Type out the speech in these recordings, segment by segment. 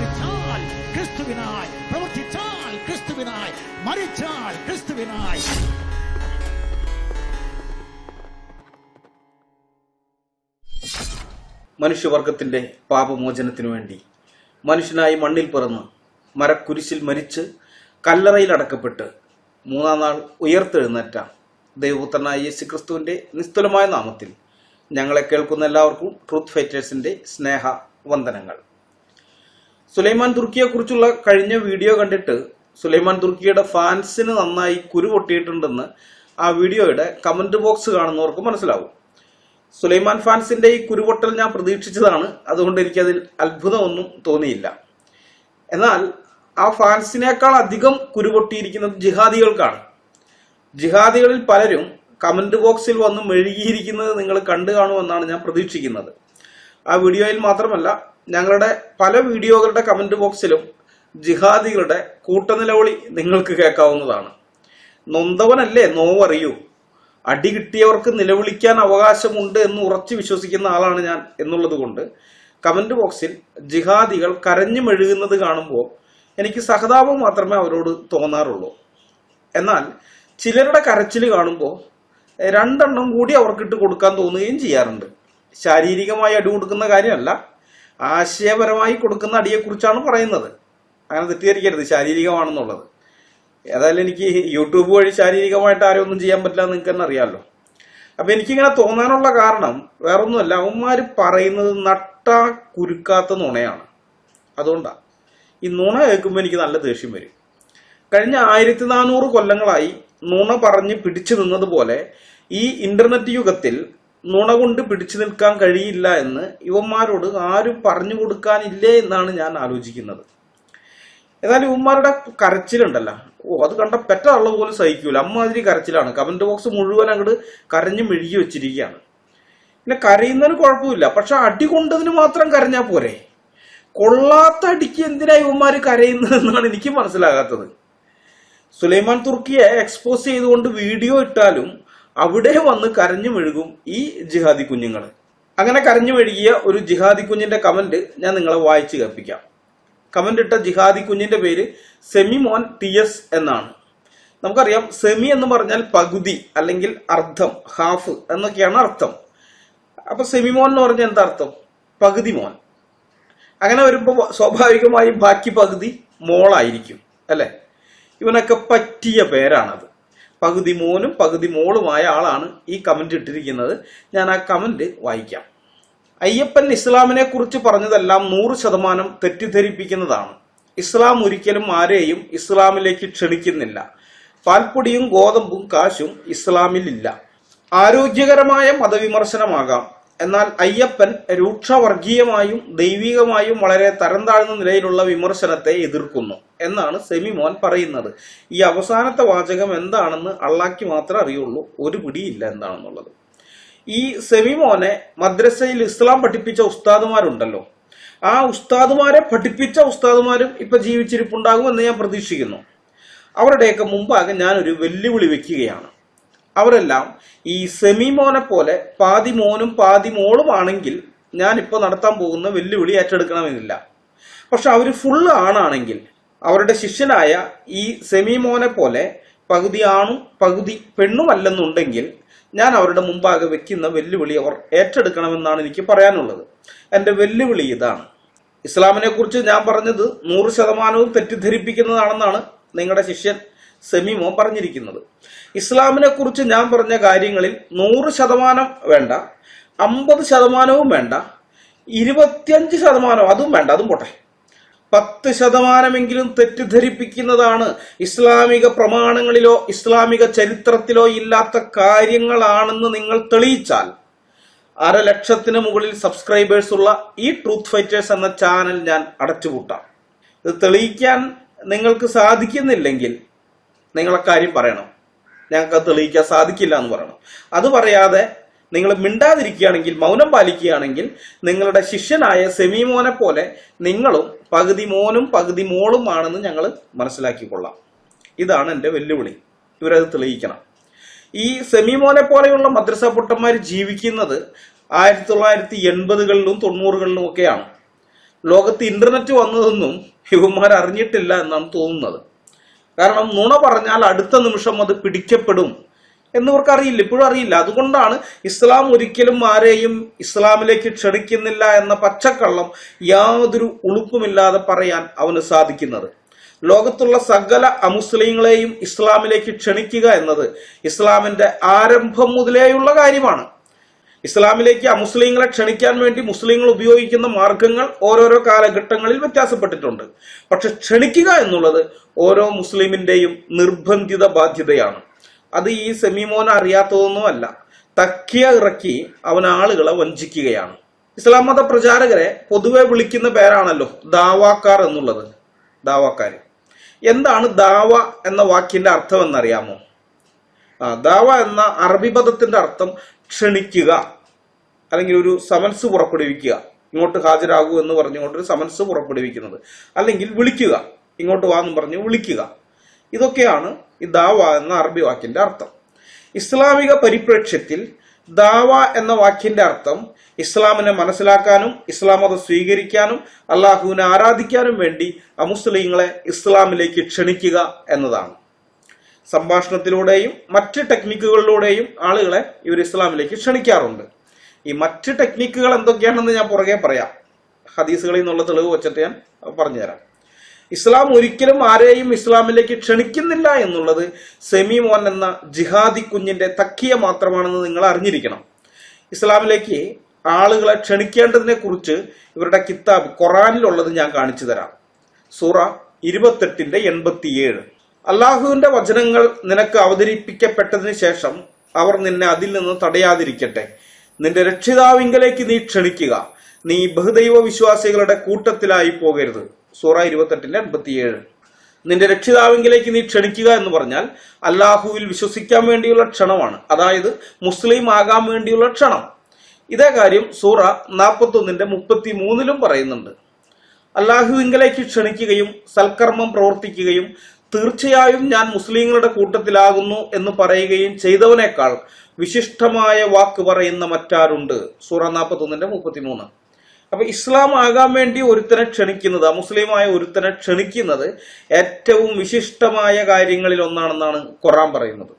ജീവിച്ചാൽ ക്രിസ്തുവിനായി, പ്രവർത്തിച്ചാൽ ക്രിസ്തുവിനായി, മരിച്ചാൽ ക്രിസ്തുവിനായി. മനുഷ്യവർഗത്തിന്റെ പാപമോചനത്തിനു വേണ്ടി മനുഷ്യനായി മണ്ണിൽ പിറന്ന് മരക്കുരിശിൽ മരിച്ച് കല്ലറയിൽ അടക്കപ്പെട്ട് മൂന്നാം നാൾ ഉയർത്തെഴുന്നേറ്റ ദൈവപുത്രനായ യേശുക്രിസ്തുവിന്റെ നിസ്തുലമായ നാമത്തിൽ ഞങ്ങളെ കേൾക്കുന്ന എല്ലാവർക്കും ട്രൂത്ത് ഫൈറ്റേഴ്സിന്റെ സ്നേഹ വന്ദനങ്ങൾ. സുലൈമാൻ തുർക്കിയെ കുറിച്ചുള്ള കഴിഞ്ഞ വീഡിയോ കണ്ടിട്ട് സുലൈമാൻ തുർക്കിയുടെ ഫാൻസിന് നന്നായി കുരു പൊട്ടിയിട്ടുണ്ടെന്ന് ആ വീഡിയോയുടെ കമന്റ് ബോക്സ് കാണുന്നവർക്ക് മനസ്സിലാവും. സുലൈമാൻ ഫാൻസിന്റെ ഈ കുരുപൊട്ടൽ ഞാൻ പ്രതീക്ഷിച്ചതാണ്, അതുകൊണ്ട് എനിക്കതിൽ അത്ഭുതമൊന്നും തോന്നിയില്ല. എന്നാൽ ആ ഫാൻസിനേക്കാൾ അധികം കുരുപൊട്ടിയിരിക്കുന്നത് ജിഹാദികൾക്കാണ്. ജിഹാദികളിൽ പലരും കമന്റ് ബോക്സിൽ വന്ന് മെഴുകിയിരിക്കുന്നത് നിങ്ങൾ കണ്ടു കാണുമെന്നാണ് ഞാൻ പ്രതീക്ഷിക്കുന്നത്. ആ വീഡിയോയിൽ മാത്രമല്ല, ഞങ്ങളുടെ പല വീഡിയോകളുടെ കമന്റ് ബോക്സിലും ജിഹാദികളുടെ കൂട്ടനിലവിളി നിങ്ങൾക്ക് കേൾക്കാവുന്നതാണ്. നൊന്തവനല്ലേ നോവറിയൂ, അടി കിട്ടിയവർക്ക് നിലവിളിക്കാൻ അവകാശമുണ്ട് എന്ന് ഉറച്ചു വിശ്വസിക്കുന്ന ആളാണ് ഞാൻ എന്നുള്ളത് കൊണ്ട് കമന്റ് ബോക്സിൽ ജിഹാദികൾ കരഞ്ഞു മെഴുകുന്നത് കാണുമ്പോൾ എനിക്ക് സഹതാപം മാത്രമേ അവരോട് തോന്നാറുള്ളൂ. എന്നാൽ ചിലരുടെ കരച്ചിൽ കാണുമ്പോൾ രണ്ടെണ്ണം കൂടി അവർക്കിട്ട് കൊടുക്കാൻ തോന്നുകയും ചെയ്യാറുണ്ട്. ശാരീരികമായി അടി കൊടുക്കുന്ന കാര്യമല്ല, ആശയപരമായി കൊടുക്കുന്ന അടിയെക്കുറിച്ചാണ് പറയുന്നത്. അങ്ങനെ തെറ്റിദ്ധരിക്കരുത് ശാരീരികമാണെന്നുള്ളത്. ഏതായാലും എനിക്ക് യൂട്യൂബ് വഴി ശാരീരികമായിട്ട് ആരും ഒന്നും ചെയ്യാൻ പറ്റില്ല എന്ന് നിങ്ങൾക്ക് തന്നെ അറിയാമല്ലോ. അപ്പൊ എനിക്കിങ്ങനെ തോന്നാനുള്ള കാരണം വേറൊന്നുമല്ല, അവന്മാര് പറയുന്നത് നട്ടാ കുരുക്കാത്ത നുണയാണ്. അതുകൊണ്ടാണ് ഈ നുണ കേൾക്കുമ്പോൾ എനിക്ക് നല്ല ദേഷ്യം വരും. കഴിഞ്ഞ 1400 കൊല്ലങ്ങളായി നുണ പറഞ്ഞ് പിടിച്ചു നിന്നതുപോലെ ഈ ഇന്റർനെറ്റ് യുഗത്തിൽ നുണ കൊണ്ട് പിടിച്ചു നിൽക്കാൻ കഴിയില്ല എന്ന് ഇവന്മാരോട് ആരും പറഞ്ഞു കൊടുക്കാനില്ലേ എന്നാണ് ഞാൻ ആലോചിക്കുന്നത്. ഏതായാലും ഇവന്മാരുടെ കരച്ചിലുണ്ടല്ലോ, അത് കണ്ട പെറ്റ ആള് പോലും സഹിക്കൂല, അമ്മാതിരി കരച്ചിലാണ്. കമന്റ് ബോക്സ് മുഴുവൻ അങ്ങോട്ട് കരഞ്ഞു മെഴുകി വെച്ചിരിക്കുകയാണ്. പിന്നെ കരയുന്നതിന് കുഴപ്പമില്ല, പക്ഷെ അടി കൊണ്ടതിന് മാത്രം കരഞ്ഞാ പോരെ. കൊള്ളാത്ത അടിക്ക് എന്തിനാ ഇവന്മാര് കരയുന്നത് എന്നാണ് എനിക്ക് മനസ്സിലാകാത്തത്. സുലൈമാൻ തുർക്കിയെ എക്സ്പോസ് ചെയ്തുകൊണ്ട് വീഡിയോ ഇട്ടാലും അവിടെ വന്ന് കരഞ്ഞു മെഴുകും ഈ ജിഹാദി കുഞ്ഞുങ്ങൾ. അങ്ങനെ കരഞ്ഞു മെഴുകിയ ഒരു ജിഹാദി കുഞ്ഞിന്റെ കമന്റ് ഞാൻ നിങ്ങളെ വായിച്ചു കേൾപ്പിക്കാം. കമന്റ് ഇട്ട ജിഹാദി കുഞ്ഞിന്റെ പേര് സെമിമോൻ TS എന്നാണ്. നമുക്കറിയാം, സെമി എന്ന് പറഞ്ഞാൽ പകുതി അല്ലെങ്കിൽ അർദ്ധം, ഹാഫ് എന്നൊക്കെയാണ് അർത്ഥം. അപ്പൊ സെമിമോൻ എന്ന് പറഞ്ഞാൽ എന്താ അർത്ഥം? പകുതി മോൻ. അങ്ങനെ വരുമ്പോ സ്വാഭാവികമായും ബാക്കി പകുതി മോളായിരിക്കും അല്ലെ? ഇവനൊക്കെ പറ്റിയ പേരാണത്. പകുതി മോനും പകുതി മോളുമായ ആളാണ് ഈ കമന്റ് ഇട്ടിരിക്കുന്നത്. ഞാൻ ആ കമന്റ് വായിക്കാം. അയ്യപ്പൻ ഇസ്ലാമിനെ കുറിച്ച് പറഞ്ഞതെല്ലാം 100% തെറ്റിദ്ധരിപ്പിക്കുന്നതാണ്. ഇസ്ലാം ഒരിക്കലും ആരെയും ഇസ്ലാമിലേക്ക് ക്ഷണിക്കുന്നില്ല. പാൽപ്പൊടിയും ഗോതമ്പും കാശും ഇസ്ലാമിലില്ല. ആരോഗ്യകരമായ മതവിമർശനമാകാം, എന്നാൽ അയ്യപ്പൻ രൂക്ഷവർഗീയമായും ദൈവികമായും വളരെ തരം താഴ്ന്ന നിലയിലുള്ള വിമർശനത്തെ എതിർക്കുന്നു എന്നാണ് സെമിമോൻ പറയുന്നത്. ഈ അവസാനത്തെ വാചകം എന്താണെന്ന് അള്ളാഹ്ക്ക് മാത്രമേ അറിയുള്ളൂ, ഒരു പിടിയില്ല എന്താണെന്നുള്ളത്. ഈ സെമിമോനെ മദ്രസയിൽ ഇസ്ലാം പഠിപ്പിച്ച ഉസ്താദുമാരുണ്ടല്ലോ, ആ ഉസ്താദുമാരെ പഠിപ്പിച്ച ഉസ്താദുമാരും ഇപ്പൊ ജീവിച്ചിരിപ്പുണ്ടാകുമെന്ന് ഞാൻ പ്രതീക്ഷിക്കുന്നു. അവരുടെയൊക്കെ മുമ്പാകെ ഞാനൊരു വെല്ലുവിളി വെക്കുകയാണ്. അവരെല്ലാം ഈ സെമിമോനെ പോലെ പാതി മോനും പാതി മോളുമാണെങ്കിൽ ഞാനിപ്പോൾ നടത്താൻ പോകുന്ന വെല്ലുവിളി ഏറ്റെടുക്കണമെന്നില്ല. പക്ഷെ അവർ ഫുള്ള് ആണാണെങ്കിൽ, അവരുടെ ശിഷ്യനായ ഈ സെമിമോനെ പോലെ പകുതി ആണും പകുതി പെണ്ണുമല്ലെന്നുണ്ടെങ്കിൽ ഞാൻ അവരുടെ മുമ്പാകെ വെക്കുന്ന വെല്ലുവിളി അവർ ഏറ്റെടുക്കണമെന്നാണ് എനിക്ക് പറയാനുള്ളത്. എന്റെ വെല്ലുവിളി ഇതാണ്. ഇസ്ലാമിനെ കുറിച്ച് ഞാൻ പറഞ്ഞത് 100% തെറ്റിദ്ധരിപ്പിക്കുന്നതാണെന്നാണ് നിങ്ങളുടെ ശിഷ്യൻ സെമിമോൻ പറഞ്ഞിരിക്കുന്നത്. ഇസ്ലാമിനെ കുറിച്ച് ഞാൻ പറഞ്ഞ കാര്യങ്ങളിൽ 100% വേണ്ട, 50% വേണ്ട, 25% അതും വേണ്ട, അതും പോട്ടെ, 10% തെറ്റിദ്ധരിപ്പിക്കുന്നതാണ്. ഇസ്ലാമിക പ്രമാണങ്ങളിലോ ഇസ്ലാമിക ചരിത്രത്തിലോ ഇല്ലാത്ത കാര്യങ്ങളാണെന്ന് നിങ്ങൾ തെളിയിച്ചാൽ 1,00,000 മുകളിൽ സബ്സ്ക്രൈബേഴ്സ് ഉള്ള ഈ ട്രൂത്ത് ഫൈറ്റേഴ്സ് എന്ന ചാനൽ ഞാൻ അടച്ചുപൂട്ടാം. ഇത് തെളിയിക്കാൻ നിങ്ങൾക്ക് സാധിക്കുന്നില്ലെങ്കിൽ നിങ്ങളെ കാര്യം പറയണം, ഞങ്ങൾക്ക് അത് തെളിയിക്കാൻ സാധിക്കില്ല എന്ന് പറയണം. അത് പറയാതെ നിങ്ങൾ മിണ്ടാതിരിക്കുകയാണെങ്കിൽ, മൗനം പാലിക്കുകയാണെങ്കിൽ, നിങ്ങളുടെ ശിഷ്യനായ സെമിമോനെ പോലെ നിങ്ങളും പകുതി മോനും പകുതി മോളുമാണെന്ന് ഞങ്ങൾ മനസ്സിലാക്കിക്കൊള്ളാം. ഇതാണ് എൻ്റെ വെല്ലുവിളി. ഇവരത് തെളിയിക്കണം. ഈ സെമിമോനെ പോലെയുള്ള മദ്രസ പൊട്ടന്മാർ ജീവിക്കുന്നത് 1980കളിലും 90കളിലും ഒക്കെയാണ്. ലോകത്ത് ഇന്റർനെറ്റ് വന്നതൊന്നും ഇവന്മാർ അറിഞ്ഞിട്ടില്ല എന്നാണ് തോന്നുന്നത്. കാരണം നുണ പറഞ്ഞാൽ അടുത്ത നിമിഷം അത് പിടിക്കപ്പെടും എന്നിവർക്ക് അറിയില്ല, ഇപ്പോഴും അറിയില്ല. അതുകൊണ്ടാണ് ഇസ്ലാം ഒരിക്കലും ആരെയും ഇസ്ലാമിലേക്ക് ക്ഷണിക്കുന്നില്ല എന്ന പച്ചക്കള്ളം യാതൊരു ഉളുപ്പുമില്ലാതെ പറയാൻ അവന് സാധിക്കുന്നത്. ലോകത്തുള്ള സകല അമുസ്ലിങ്ങളെയും ഇസ്ലാമിലേക്ക് ക്ഷണിക്കുക എന്നത് ഇസ്ലാമിന്റെ ആരംഭം മുതലേയുള്ള കാര്യമാണ്. ഇസ്ലാമിലേക്ക് അമുസ്ലിങ്ങളെ ക്ഷണിക്കാൻ വേണ്ടി മുസ്ലിങ്ങൾ ഉപയോഗിക്കുന്ന മാർഗങ്ങൾ ഓരോരോ കാലഘട്ടങ്ങളിൽ വ്യത്യാസപ്പെട്ടിട്ടുണ്ട്. പക്ഷെ ക്ഷണിക്കുക എന്നുള്ളത് ഓരോ മുസ്ലിമിന്റെയും നിർബന്ധിത ബാധ്യതയാണ്. അത് ഈ സെമിമോൻ അറിയാത്തതൊന്നുമല്ല. തക്കിയ ഇറക്കി അവൻ ആളുകളെ വഞ്ചിക്കുകയാണ്. ഇസ്ലാം മത പ്രചാരകരെ പൊതുവെ വിളിക്കുന്ന പേരാണല്ലോ ദാവാക്കാർ എന്നുള്ളത്. ദാവാക്കാര്. എന്താണ് ദാവ എന്ന വാക്കിന്റെ അർത്ഥം എന്നറിയാമോ? ദാവ എന്ന അറബി പദത്തിന്റെ അർത്ഥം ക്ഷണിക്കുക, അല്ലെങ്കിൽ ഒരു സമൻസ് പുറപ്പെടുവിക്കുക. ഇങ്ങോട്ട് ഹാജരാകൂ എന്ന് പറഞ്ഞുകൊണ്ട് ഒരു സമൻസ് പുറപ്പെടുവിക്കുന്നത്, അല്ലെങ്കിൽ വിളിക്കുക, ഇങ്ങോട്ട് വാ എന്ന് പറഞ്ഞു വിളിക്കുക. ഇതൊക്കെയാണ് ഈ ദാവ എന്ന അറബി വാക്കിന്റെ അർത്ഥം. ഇസ്ലാമിക പരിപ്രേക്ഷ്യത്തിൽ ദാവ എന്ന വാക്കിന്റെ അർത്ഥം ഇസ്ലാമിനെ മനസ്സിലാക്കാനും ഇസ്ലാം മതം സ്വീകരിക്കാനും അള്ളാഹുവിനെ ആരാധിക്കാനും വേണ്ടി അമുസ്ലിങ്ങളെ ഇസ്ലാമിലേക്ക് ക്ഷണിക്കുക എന്നതാണ്. സംഭാഷണത്തിലൂടെയും മറ്റ് ടെക്നിക്കുകളിലൂടെയും ആളുകളെ ഇവർ ഇസ്ലാമിലേക്ക് ക്ഷണിക്കാറുണ്ട്. ഈ മറ്റ് ടെക്നിക്കുകൾ എന്തൊക്കെയാണെന്ന് ഞാൻ പുറകെ പറയാം. ഹദീസുകളിൽ നിന്നുള്ള തെളിവ് വെച്ചിട്ട് ഞാൻ പറഞ്ഞുതരാം. ഇസ്ലാം ഒരിക്കലും ആരെയും ഇസ്ലാമിലേക്ക് ക്ഷണിക്കുന്നില്ല എന്നുള്ളത് സെമിമോൻ എന്ന ജിഹാദി കുഞ്ഞിന്റെ തക്കിയ മാത്രമാണെന്ന് നിങ്ങൾ അറിഞ്ഞിരിക്കണം. ഇസ്ലാമിലേക്ക് ആളുകളെ ക്ഷണിക്കേണ്ടതിനെ കുറിച്ച് ഇവരുടെ കിതാബ് ഖുറാനിലുള്ളത് ഞാൻ കാണിച്ചു തരാം. സൂറ 28:87. അള്ളാഹുവിന്റെ വചനങ്ങൾ നിനക്ക് അവതരിപ്പിക്കപ്പെട്ടതിന് ശേഷം അവർ നിന്നെ അതിൽ നിന്ന് തടയാതിരിക്കട്ടെ. നിന്റെ രക്ഷിതാവിങ്കലേക്ക് നീ ക്ഷണിക്കുക. നീ ബഹുദൈവ വിശ്വാസികളുടെ കൂട്ടത്തിലായി പോകരുത്. സൂറ 28:87. നിന്റെ രക്ഷിതാവിങ്കിലേക്ക് നീ ക്ഷണിക്കുക എന്ന് പറഞ്ഞാൽ അല്ലാഹുവിൽ വിശ്വസിക്കാൻ വേണ്ടിയുള്ള ക്ഷണമാണ്. അതായത് മുസ്ലിം ആകാൻ വേണ്ടിയുള്ള ക്ഷണം. ഇതേ കാര്യം സൂറ 41:33 പറയുന്നുണ്ട്. അല്ലാഹുവിങ്കിലേക്ക് ക്ഷണിക്കുകയും സൽക്കർമ്മം പ്രവർത്തിക്കുകയും തീർച്ചയായും ഞാൻ മുസ്ലിങ്ങളുടെ കൂട്ടത്തിലാകുന്നു എന്ന് പറയുകയും ചെയ്തവനേക്കാൾ വിശിഷ്ടമായ വാക്ക് പറയുന്ന മറ്റാരുണ്ട്. സൂറ 41:33. അപ്പൊ ഇസ്ലാം ആകാൻ വേണ്ടി ഒരുത്തനെ ക്ഷണിക്കുന്നത്, അമുസ്ലിമായ ഒരുത്തനെ ക്ഷണിക്കുന്നത് ഏറ്റവും വിശിഷ്ടമായ കാര്യങ്ങളിൽ ഒന്നാണെന്നാണ് ഖുറാൻ പറയുന്നത്.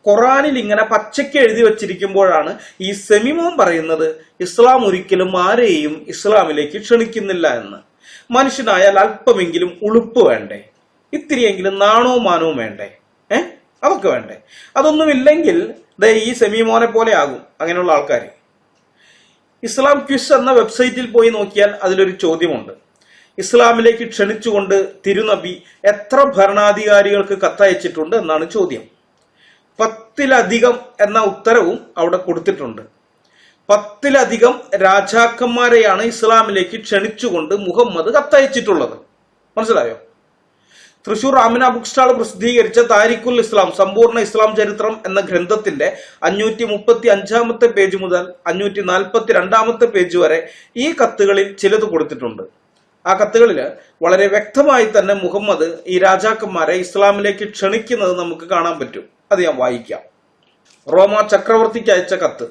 ഖുറാനിൽ ഇങ്ങനെ പച്ചയ്ക്ക് എഴുതി വച്ചിരിക്കുമ്പോഴാണ് ഈ സെമിമോൻ പറയുന്നത് ഇസ്ലാം ഒരിക്കലും ആരെയും ഇസ്ലാമിലേക്ക് ക്ഷണിക്കുന്നില്ല എന്ന്. മനുഷ്യനായാൽ അല്പമെങ്കിലും ഉളുപ്പ് വേണ്ടേ? ഇത്തിരിയെങ്കിലും നാണവും മാനവും വേണ്ടേ? അതൊക്കെ വേണ്ടേ? അതൊന്നുമില്ലെങ്കിൽ ഈ സെമിമോനെ പോലെ ആകും അങ്ങനെയുള്ള ആൾക്കാർ. ഇസ്ലാം ക്വിസ് എന്ന വെബ്സൈറ്റിൽ പോയി നോക്കിയാൽ അതിലൊരു ചോദ്യമുണ്ട്. ഇസ്ലാമിലേക്ക് ക്ഷണിച്ചുകൊണ്ട് തിരുനബി എത്ര ഭരണാധികാരികൾക്ക് കത്തയച്ചിട്ടുണ്ട് എന്നാണ് ചോദ്യം. 10-ലധികം എന്ന ഉത്തരവും അവിടെ കൊടുത്തിട്ടുണ്ട്. 10-ലധികം രാജാക്കന്മാരെയാണ് ഇസ്ലാമിലേക്ക് ക്ഷണിച്ചുകൊണ്ട് മുഹമ്മദ് കത്തയച്ചിട്ടുള്ളത്. മനസ്സിലായോ? തൃശൂർ ആമിന ബുക്ക് സ്റ്റാൾ പ്രസിദ്ധീകരിച്ച താരിഖുൽ ഇസ്ലാം സമ്പൂർണ്ണ ഇസ്ലാം ചരിത്രം എന്ന ഗ്രന്ഥത്തിന്റെ 535 പേജ് മുതൽ 542 പേജ് വരെ ഈ കത്തുകളിൽ ചിലത് കൊടുത്തിട്ടുണ്ട്. ആ കത്തുകളിൽ വളരെ വ്യക്തമായി തന്നെ മുഹമ്മദ് ഈ രാജാക്കന്മാരെ ഇസ്ലാമിലേക്ക് ക്ഷണിക്കുന്നത് നമുക്ക് കാണാൻ പറ്റും. അത് ഞാൻ വായിക്കാം. റോമ ചക്രവർത്തിക്ക് അയച്ച കത്ത്.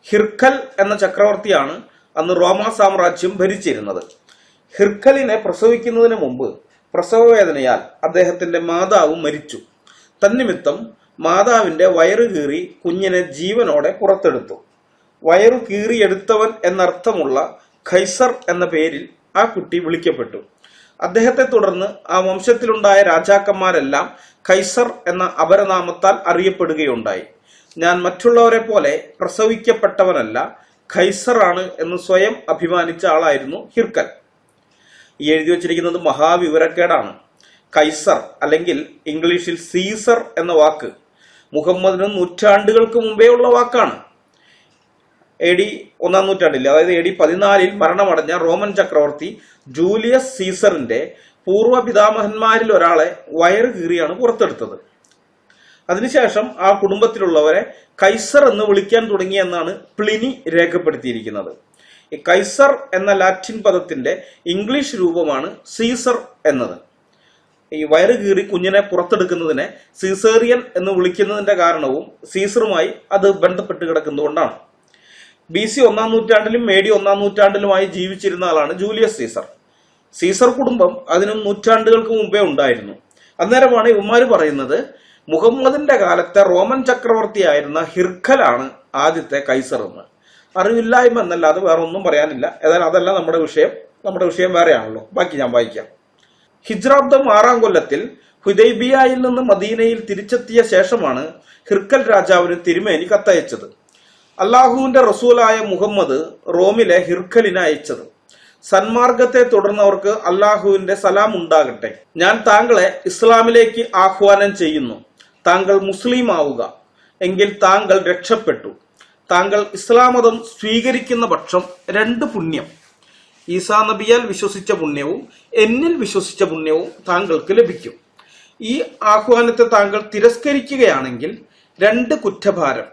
ഹിർക്കൽ എന്ന ചക്രവർത്തിയാണ് അന്ന് റോമ സാമ്രാജ്യം ഭരിച്ചിരുന്നത്. ഹിർക്കലിനെ പ്രസവിക്കുന്നതിന് മുമ്പ് പ്രസവവേദനയാൽ അദ്ദേഹത്തിന്റെ മാതാവ് മരിച്ചു. തന്നിമിത്തം മാതാവിന്റെ വയറു കീറി കുഞ്ഞിനെ ജീവനോടെ പുറത്തെടുത്തു. വയറു കീറിയെടുത്തവൻ എന്നർത്ഥമുള്ള ഖൈസർ എന്ന പേരിൽ ആ കുട്ടി വിളിക്കപ്പെട്ടു. അദ്ദേഹത്തെ തുടർന്ന് ആ വംശത്തിലുണ്ടായ രാജാക്കന്മാരെല്ലാം ഖൈസർ എന്ന അപരനാമത്താൽ അറിയപ്പെടുകയുണ്ടായി. ഞാൻ മറ്റുള്ളവരെ പോലെ പ്രസവിക്കപ്പെട്ടവനല്ല, ഖൈസറാണ് എന്ന് സ്വയം അഭിമാനിച്ച ആളായിരുന്നു ഹിർക്കൽ. ഈ എഴുതി വച്ചിരിക്കുന്നത് മഹാവിവരക്കേടാണ്. കൈസർ അല്ലെങ്കിൽ ഇംഗ്ലീഷിൽ സീസർ എന്ന വാക്ക് മുഹമ്മദിന് നൂറ്റാണ്ടുകൾക്ക് മുമ്പേ ഉള്ള വാക്കാണ്. AD 1-ാം നൂറ്റാണ്ടിൽ, അതായത് AD 14 മരണമടഞ്ഞ റോമൻ ചക്രവർത്തി ജൂലിയസ് സീസറിന്റെ പൂർവ്വ പിതാമഹന്മാരിൽ ഒരാളെ വയറ് കീറിയാണ് പുറത്തെടുത്തത്. അതിനുശേഷം ആ കുടുംബത്തിലുള്ളവരെ കൈസർ എന്ന് വിളിക്കാൻ തുടങ്ങിയെന്നാണ് പ്ലിനി രേഖപ്പെടുത്തിയിരിക്കുന്നത്. ഈ കൈസർ എന്ന ലാറ്റിൻ പദത്തിന്റെ ഇംഗ്ലീഷ് രൂപമാണ് സീസർ എന്നത്. ഈ വയറ് കീറി കുഞ്ഞിനെ പുറത്തെടുക്കുന്നതിനെ സീസേറിയൻ എന്ന് വിളിക്കുന്നതിന്റെ കാരണവും സീസറുമായി അത് ബന്ധപ്പെട്ട് കിടക്കുന്നതുകൊണ്ടാണ്. BC 1-ാം നൂറ്റാണ്ടിലും AD 1-ാം നൂറ്റാണ്ടിലുമായി ജീവിച്ചിരുന്ന ആളാണ് ജൂലിയസ് സീസർ. സീസർ കുടുംബം അതിനും നൂറ്റാണ്ടുകൾക്ക് മുമ്പേ ഉണ്ടായിരുന്നു. അന്നേരമാണ് ഇവന്മാര് പറയുന്നത് മുഹമ്മദിന്റെ കാലത്തെ റോമൻ ചക്രവർത്തിയായിരുന്ന ഹിർഖലാണ് ആദ്യത്തെ കൈസർ എന്ന്. അറിവില്ലായ്മ എന്നല്ലാതെ വേറെ ഒന്നും പറയാനില്ല. ഏതായാലും അതല്ല നമ്മുടെ വിഷയം വേറെയാണല്ലോ. ബാക്കി ഞാൻ വായിക്കാം. ഹിജ്റാബ്ദം 6-ാം കൊല്ലത്തിൽ ഹുദൈബിയയിൽ നിന്ന് മദീനയിൽ തിരിച്ചെത്തിയ ശേഷമാണ് ഹിർക്കൽ രാജാവിന് തിരുമേനി കത്തയച്ചത്. അള്ളാഹുവിന്റെ റസൂലായ മുഹമ്മദ് റോമിലെ ഹിർക്കലിന് അയച്ചത്. സന്മാർഗത്തെ തുടർന്നവർക്ക് അള്ളാഹുവിന്റെ സലാം ഉണ്ടാകട്ടെ. ഞാൻ താങ്കളെ ഇസ്ലാമിലേക്ക് ആഹ്വാനം ചെയ്യുന്നു. താങ്കൾ മുസ്ലിം ആവുക, എങ്കിൽ താങ്കൾ രക്ഷപ്പെട്ടു. താങ്കൾ ഇസ്ലാം മതം സ്വീകരിക്കുന്ന പക്ഷം 2 പുണ്യം, ഈസാ നബിയാൽ വിശ്വസിച്ച പുണ്യവും എന്നിൽ വിശ്വസിച്ച പുണ്യവും താങ്കൾക്ക് ലഭിക്കും. ഈ ആഹ്വാനത്തെ താങ്കൾ തിരസ്കരിക്കുകയാണെങ്കിൽ 2 കുറ്റഭാരം,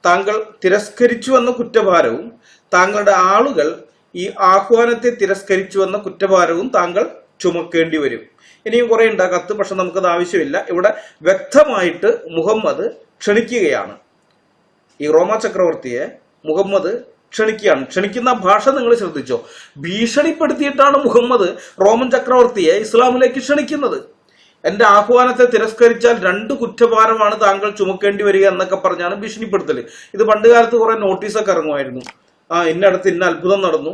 താങ്കൾ തിരസ്കരിച്ചുവെന്ന കുറ്റഭാരവും താങ്കളുടെ ആളുകൾ ഈ ആഹ്വാനത്തെ തിരസ്കരിച്ചുവെന്ന കുറ്റഭാരവും താങ്കൾ ചുമക്കേണ്ടി വരും. ഇനിയും കുറെ ഉണ്ട് കത്ത്, പക്ഷെ നമുക്കത് ആവശ്യമില്ല. ഇവിടെ വ്യക്തമായിട്ട് മുഹമ്മദ് ക്ഷണിക്കുകയാണ്. ഈ റോമ ചക്രവർത്തിയെ മുഹമ്മദ് ക്ഷണിക്കുകയാണ്. ക്ഷണിക്കുന്ന ഭാഷ നിങ്ങൾ ശ്രദ്ധിച്ചോ. ഭീഷണിപ്പെടുത്തിയിട്ടാണ് മുഹമ്മദ് റോമൻ ചക്രവർത്തിയെ ഇസ്ലാമിലേക്ക് ക്ഷണിക്കുന്നത്. എന്റെ ആഹ്വാനത്തെ തിരസ്കരിച്ചാൽ 2 കുറ്റഭാരമാണ് താങ്കൾ ചുമക്കേണ്ടി വരിക എന്നൊക്കെ പറഞ്ഞാണ് ഭീഷണിപ്പെടുത്തല്. ഇത് പണ്ട് കാലത്ത് കുറെ നോട്ടീസൊക്കെ ഇറങ്ങുമായിരുന്നു. ഇന്നടത്ത് ഇന്ന അത്ഭുതം നടന്നു,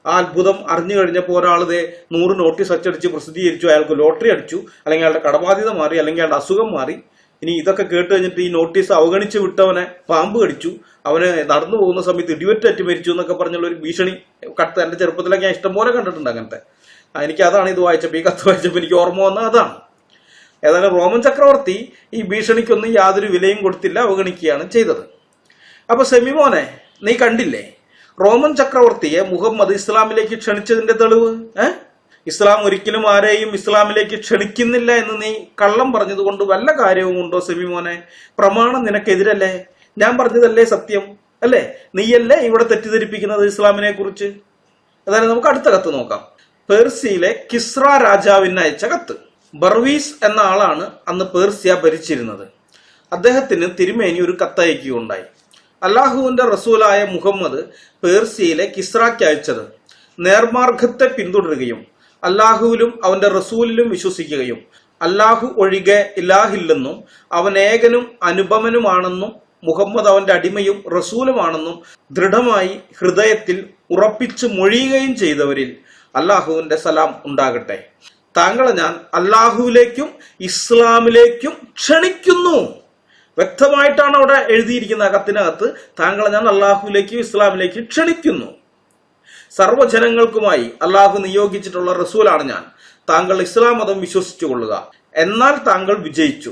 ആ അത്ഭുതം അറിഞ്ഞു കഴിഞ്ഞപ്പോൾ ഒരാളത് 100 നോട്ടീസ് അച്ചടിച്ച് പ്രസിദ്ധീകരിച്ചു, അയാൾക്ക് ലോട്ടറി അടിച്ചു, അല്ലെങ്കിൽ അയാളുടെ കടബാധ്യത മാറി, അല്ലെങ്കിൽ അയാളുടെ അസുഖം മാറി. ഇനി ഇതൊക്കെ കേട്ട് കഴിഞ്ഞിട്ട് ഈ നോട്ടീസ് അവഗണിച്ച് വിട്ടവനെ പാമ്പ് കടിച്ചു, അവന് നടന്നു പോകുന്ന സമയത്ത് ഇടിവെറ്ററ്റ് മരിച്ചു എന്നൊക്കെ പറഞ്ഞുള്ള ഒരു ഭീഷണി കത്ത് എന്റെ ചെറുപ്പത്തിലൊക്കെ ഞാൻ ഇഷ്ടംപോലെ കണ്ടിട്ടുണ്ട് അങ്ങനത്തെ. എനിക്ക് അതാണ് ഇത് വായിച്ചപ്പോൾ, ഈ കത്ത് വായിച്ചപ്പോൾ എനിക്ക് ഓർമ്മ വന്നത് അതാണ്. ഏതായാലും റോമൻ ചക്രവർത്തി ഈ ഭീഷണിക്കൊന്നും യാതൊരു വിലയും കൊടുത്തില്ല, അവഗണിക്കുകയാണ് ചെയ്തത്. അപ്പൊ സെമിമോനെ, നീ കണ്ടില്ലേ റോമൻ ചക്രവർത്തിയെ മുഹമ്മദ് ഇസ്ലാമിലേക്ക് ക്ഷണിച്ചതിന്റെ തെളിവ്? ഇസ്ലാം ഒരിക്കലും ആരെയും ഇസ്ലാമിലേക്ക് ക്ഷണിക്കുന്നില്ല എന്ന് നീ കള്ളം പറഞ്ഞതുകൊണ്ട് വല്ല കാര്യവും ഉണ്ടോ സെമിമോനെ? പ്രമാണം നിനക്കെതിരല്ലേ? ഞാൻ പറഞ്ഞതല്ലേ സത്യം അല്ലേ? നീയല്ലേ ഇവിടെ തെറ്റിദ്ധരിപ്പിക്കുന്നത് ഇസ്ലാമിനെ കുറിച്ച്? അതായത് നമുക്ക് അടുത്ത കത്ത് നോക്കാം. പേർഷ്യയിലെ കിസ്ര രാജാവിന് അയച്ച കത്ത്. ബർവീസ് എന്ന ആളാണ് അന്ന് പേർഷ്യ ഭരിച്ചിരുന്നത്. അദ്ദേഹത്തിന് തിരുമേനി ഒരു കത്തയക്കുകയുണ്ടായി. അള്ളാഹുവിന്റെ റസൂലായ മുഹമ്മദ് പേർഷ്യയിലെ കിസ്രയ്ക്ക് അയച്ചത് നേർമാർഗത്തെ പിന്തുടരുകയും അള്ളാഹുവിലും അവന്റെ റസൂലിലും വിശ്വസിക്കുകയും അള്ളാഹു ഒഴികെ ഇലാഹില്ലെന്നും അവൻ ഏകനും അനുപമനുമാണെന്നും മുഹമ്മദ് അവന്റെ അടിമയും റസൂലുമാണെന്നും ദൃഢമായി ഹൃദയത്തിൽ ഉറപ്പിച്ചു മൊഴിയുകയും ചെയ്തവരിൽ അള്ളാഹുവിന്റെ സലാം ഉണ്ടാകട്ടെ. താങ്കളെ ഞാൻ അള്ളാഹുവിലേക്കും ഇസ്ലാമിലേക്കും ക്ഷണിക്കുന്നു. വ്യക്തമായിട്ടാണ് അവിടെ എഴുതിയിരിക്കുന്ന കത്തിനകത്ത് താങ്കളെ ഞാൻ അള്ളാഹുവിലേക്കും ഇസ്ലാമിലേക്കും ക്ഷണിക്കുന്നു. സർവ്വജനങ്ങൾക്കുമായി അള്ളാഹു നിയോഗിച്ചിട്ടുള്ള റസൂലാണ് ഞാൻ. താങ്കൾ ഇസ്ലാം മതം വിശ്വസിച്ചു കൊള്ളുക. എന്നാൽ താങ്കൾ വിജയിച്ചു.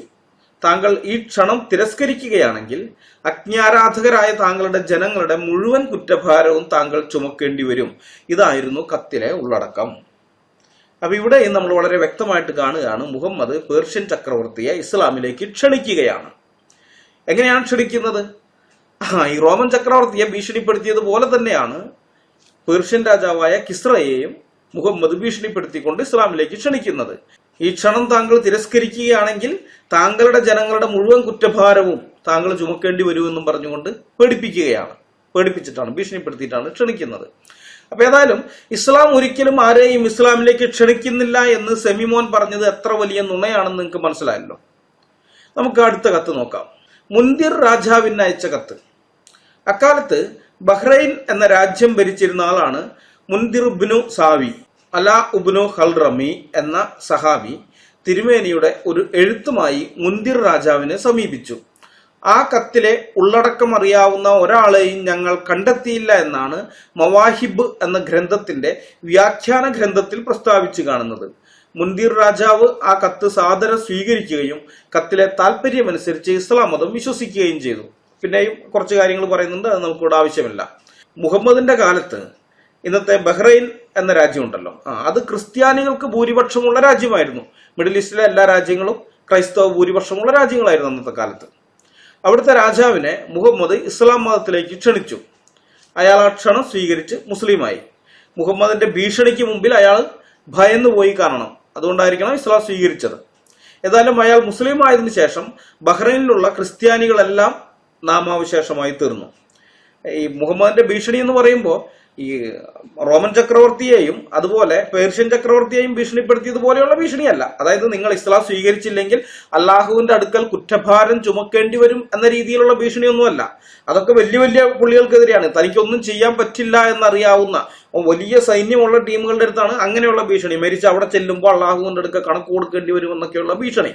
താങ്കൾ ഈ ക്ഷണം തിരസ്കരിക്കുകയാണെങ്കിൽ അജ്ഞാരാധകരായ താങ്കളുടെ ജനങ്ങളുടെ മുഴുവൻ കുറ്റഭാരവും താങ്കൾ ചുമക്കേണ്ടി വരും. ഇതായിരുന്നു കത്തിലെ ഉള്ളടക്കം. അപ്പൊ ഇവിടെ നമ്മൾ വളരെ വ്യക്തമായിട്ട് കാണുകയാണ്, മുഹമ്മദ് പേർഷ്യൻ ചക്രവർത്തിയെ ഇസ്ലാമിലേക്ക് ക്ഷണിക്കുകയാണ്. എങ്ങനെയാണ് ക്ഷണിക്കുന്നത്? ഈ റോമൻ ചക്രവർത്തിയെ ഭീഷണിപ്പെടുത്തിയതുപോലെ തന്നെയാണ് പേർഷ്യൻ രാജാവായ കിസ്രയെയും മുഹമ്മദ് ഭീഷണിപ്പെടുത്തിക്കൊണ്ട് ഇസ്ലാമിലേക്ക് ക്ഷണിക്കുന്നത്. ഈ ക്ഷണം താങ്കൾ തിരസ്കരിക്കുകയാണെങ്കിൽ താങ്കളുടെ ജനങ്ങളുടെ മുഴുവൻ കുറ്റഭാരവും താങ്കൾ ചുമക്കേണ്ടി വരുമെന്നും പറഞ്ഞുകൊണ്ട് പേടിപ്പിച്ചിട്ടാണ്, ഭീഷണിപ്പെടുത്തിയിട്ടാണ് ക്ഷണിക്കുന്നത്. അപ്പൊ ഏതായാലും ഇസ്ലാം ഒരിക്കലും ആരെയും ഇസ്ലാമിലേക്ക് ക്ഷണിക്കുന്നില്ല എന്ന് സെമിമോൻ പറഞ്ഞത് എത്ര വലിയ നുണയാണെന്ന് നിങ്ങൾക്ക് മനസ്സിലായല്ലോ. നമുക്ക് അടുത്ത കത്ത് നോക്കാം. മുൻദിർ രാജാവിന് അയച്ച കത്ത്. അക്കാലത്ത് ബഹ്റൈൻ എന്ന രാജ്യം ഭരിച്ചിരുന്ന ആളാണ് മുൻദിർ ഇബ്നു സാവി. അലാ ഇബ്നു ഖൽറമി എന്ന സഹാബി തിരുമേനിയുടെ ഒരു എഴുത്തുമായി മുൻദിർ രാജാവിനെ സമീപിച്ചു. ആ കത്തിലെ ഉള്ളടക്കം അറിയാവുന്ന ഒരാളെയും ഞങ്ങൾ കണ്ടെത്തിയില്ല എന്നാണ് മവാഹിബ് എന്ന ഗ്രന്ഥത്തിന്റെ വ്യാഖ്യാന ഗ്രന്ഥത്തിൽ പ്രസ്താവിച്ചു കാണുന്നത്. മുൻദിർ രാജാവ് ആ കത്ത് സാദരം സ്വീകരിക്കുകയും കത്തിലെ താല്പര്യമനുസരിച്ച് ഇസ്ലാം മതം വിശ്വസിക്കുകയും ചെയ്തു. പിന്നെയും കുറച്ച് കാര്യങ്ങൾ പറയുന്നുണ്ട്, അത് നമുക്കിവിടെ ആവശ്യമില്ല. മുഹമ്മദിന്റെ കാലത്ത് ഇന്നത്തെ ബഹ്റൈൻ എന്ന രാജ്യമുണ്ടല്ലോ, അത് ക്രിസ്ത്യാനികൾക്ക് ഭൂരിപക്ഷമുള്ള രാജ്യമായിരുന്നു. മിഡിൽ ഈസ്റ്റിലെ എല്ലാ രാജ്യങ്ങളും ക്രൈസ്തവ ഭൂരിപക്ഷമുള്ള രാജ്യങ്ങളായിരുന്നു അന്നത്തെ കാലത്ത്. അവിടുത്തെ രാജാവിനെ മുഹമ്മദ് ഇസ്ലാം മതത്തിലേക്ക് ക്ഷണിച്ചു. അയാൾ ആ ക്ഷണം സ്വീകരിച്ച് മുസ്ലിമായി. മുഹമ്മദിന്റെ ഭീഷണിക്ക് മുമ്പിൽ അയാൾ ഭയന്നു പോയി കാണണം, അതുകൊണ്ടായിരിക്കണം ഇസ്ലാം സ്വീകരിച്ചത്. ഏതായാലും അയാൾ മുസ്ലിം ആയതിനു ശേഷം ബഹ്റൈനിലുള്ള ക്രിസ്ത്യാനികളെല്ലാം നാമാവശേഷമായി തീർന്നു. ഈ മുഹമ്മദിന്റെ ഭീഷണി എന്ന് പറയുമ്പോൾ ഈ റോമൻ ചക്രവർത്തിയെയും അതുപോലെ പേർഷ്യൻ ചക്രവർത്തിയെയും ഭീഷണിപ്പെടുത്തിയതുപോലെയുള്ള ഭീഷണിയല്ല. അതായത് നിങ്ങൾ ഇസ്ലാം സ്വീകരിച്ചില്ലെങ്കിൽ അള്ളാഹുവിന്റെ അടുക്കൽ കുറ്റഭാരം ചുമക്കേണ്ടി വരും എന്ന രീതിയിലുള്ള ഭീഷണിയൊന്നുമല്ല. അതൊക്കെ വലിയ വലിയ പുള്ളികൾക്കെതിരെയാണ്. തനിക്കൊന്നും ചെയ്യാൻ പറ്റില്ല എന്നറിയാവുന്ന വലിയ സൈന്യമുള്ള ടീമുകളുടെ അടുത്താണ് അങ്ങനെയുള്ള ഭീഷണി. മരിച്ച് അവിടെ ചെല്ലുമ്പോൾ അള്ളാഹുവിന്റെ അടുക്കൽ കണക്ക് കൊടുക്കേണ്ടി വരും എന്നൊക്കെയുള്ള ഭീഷണി.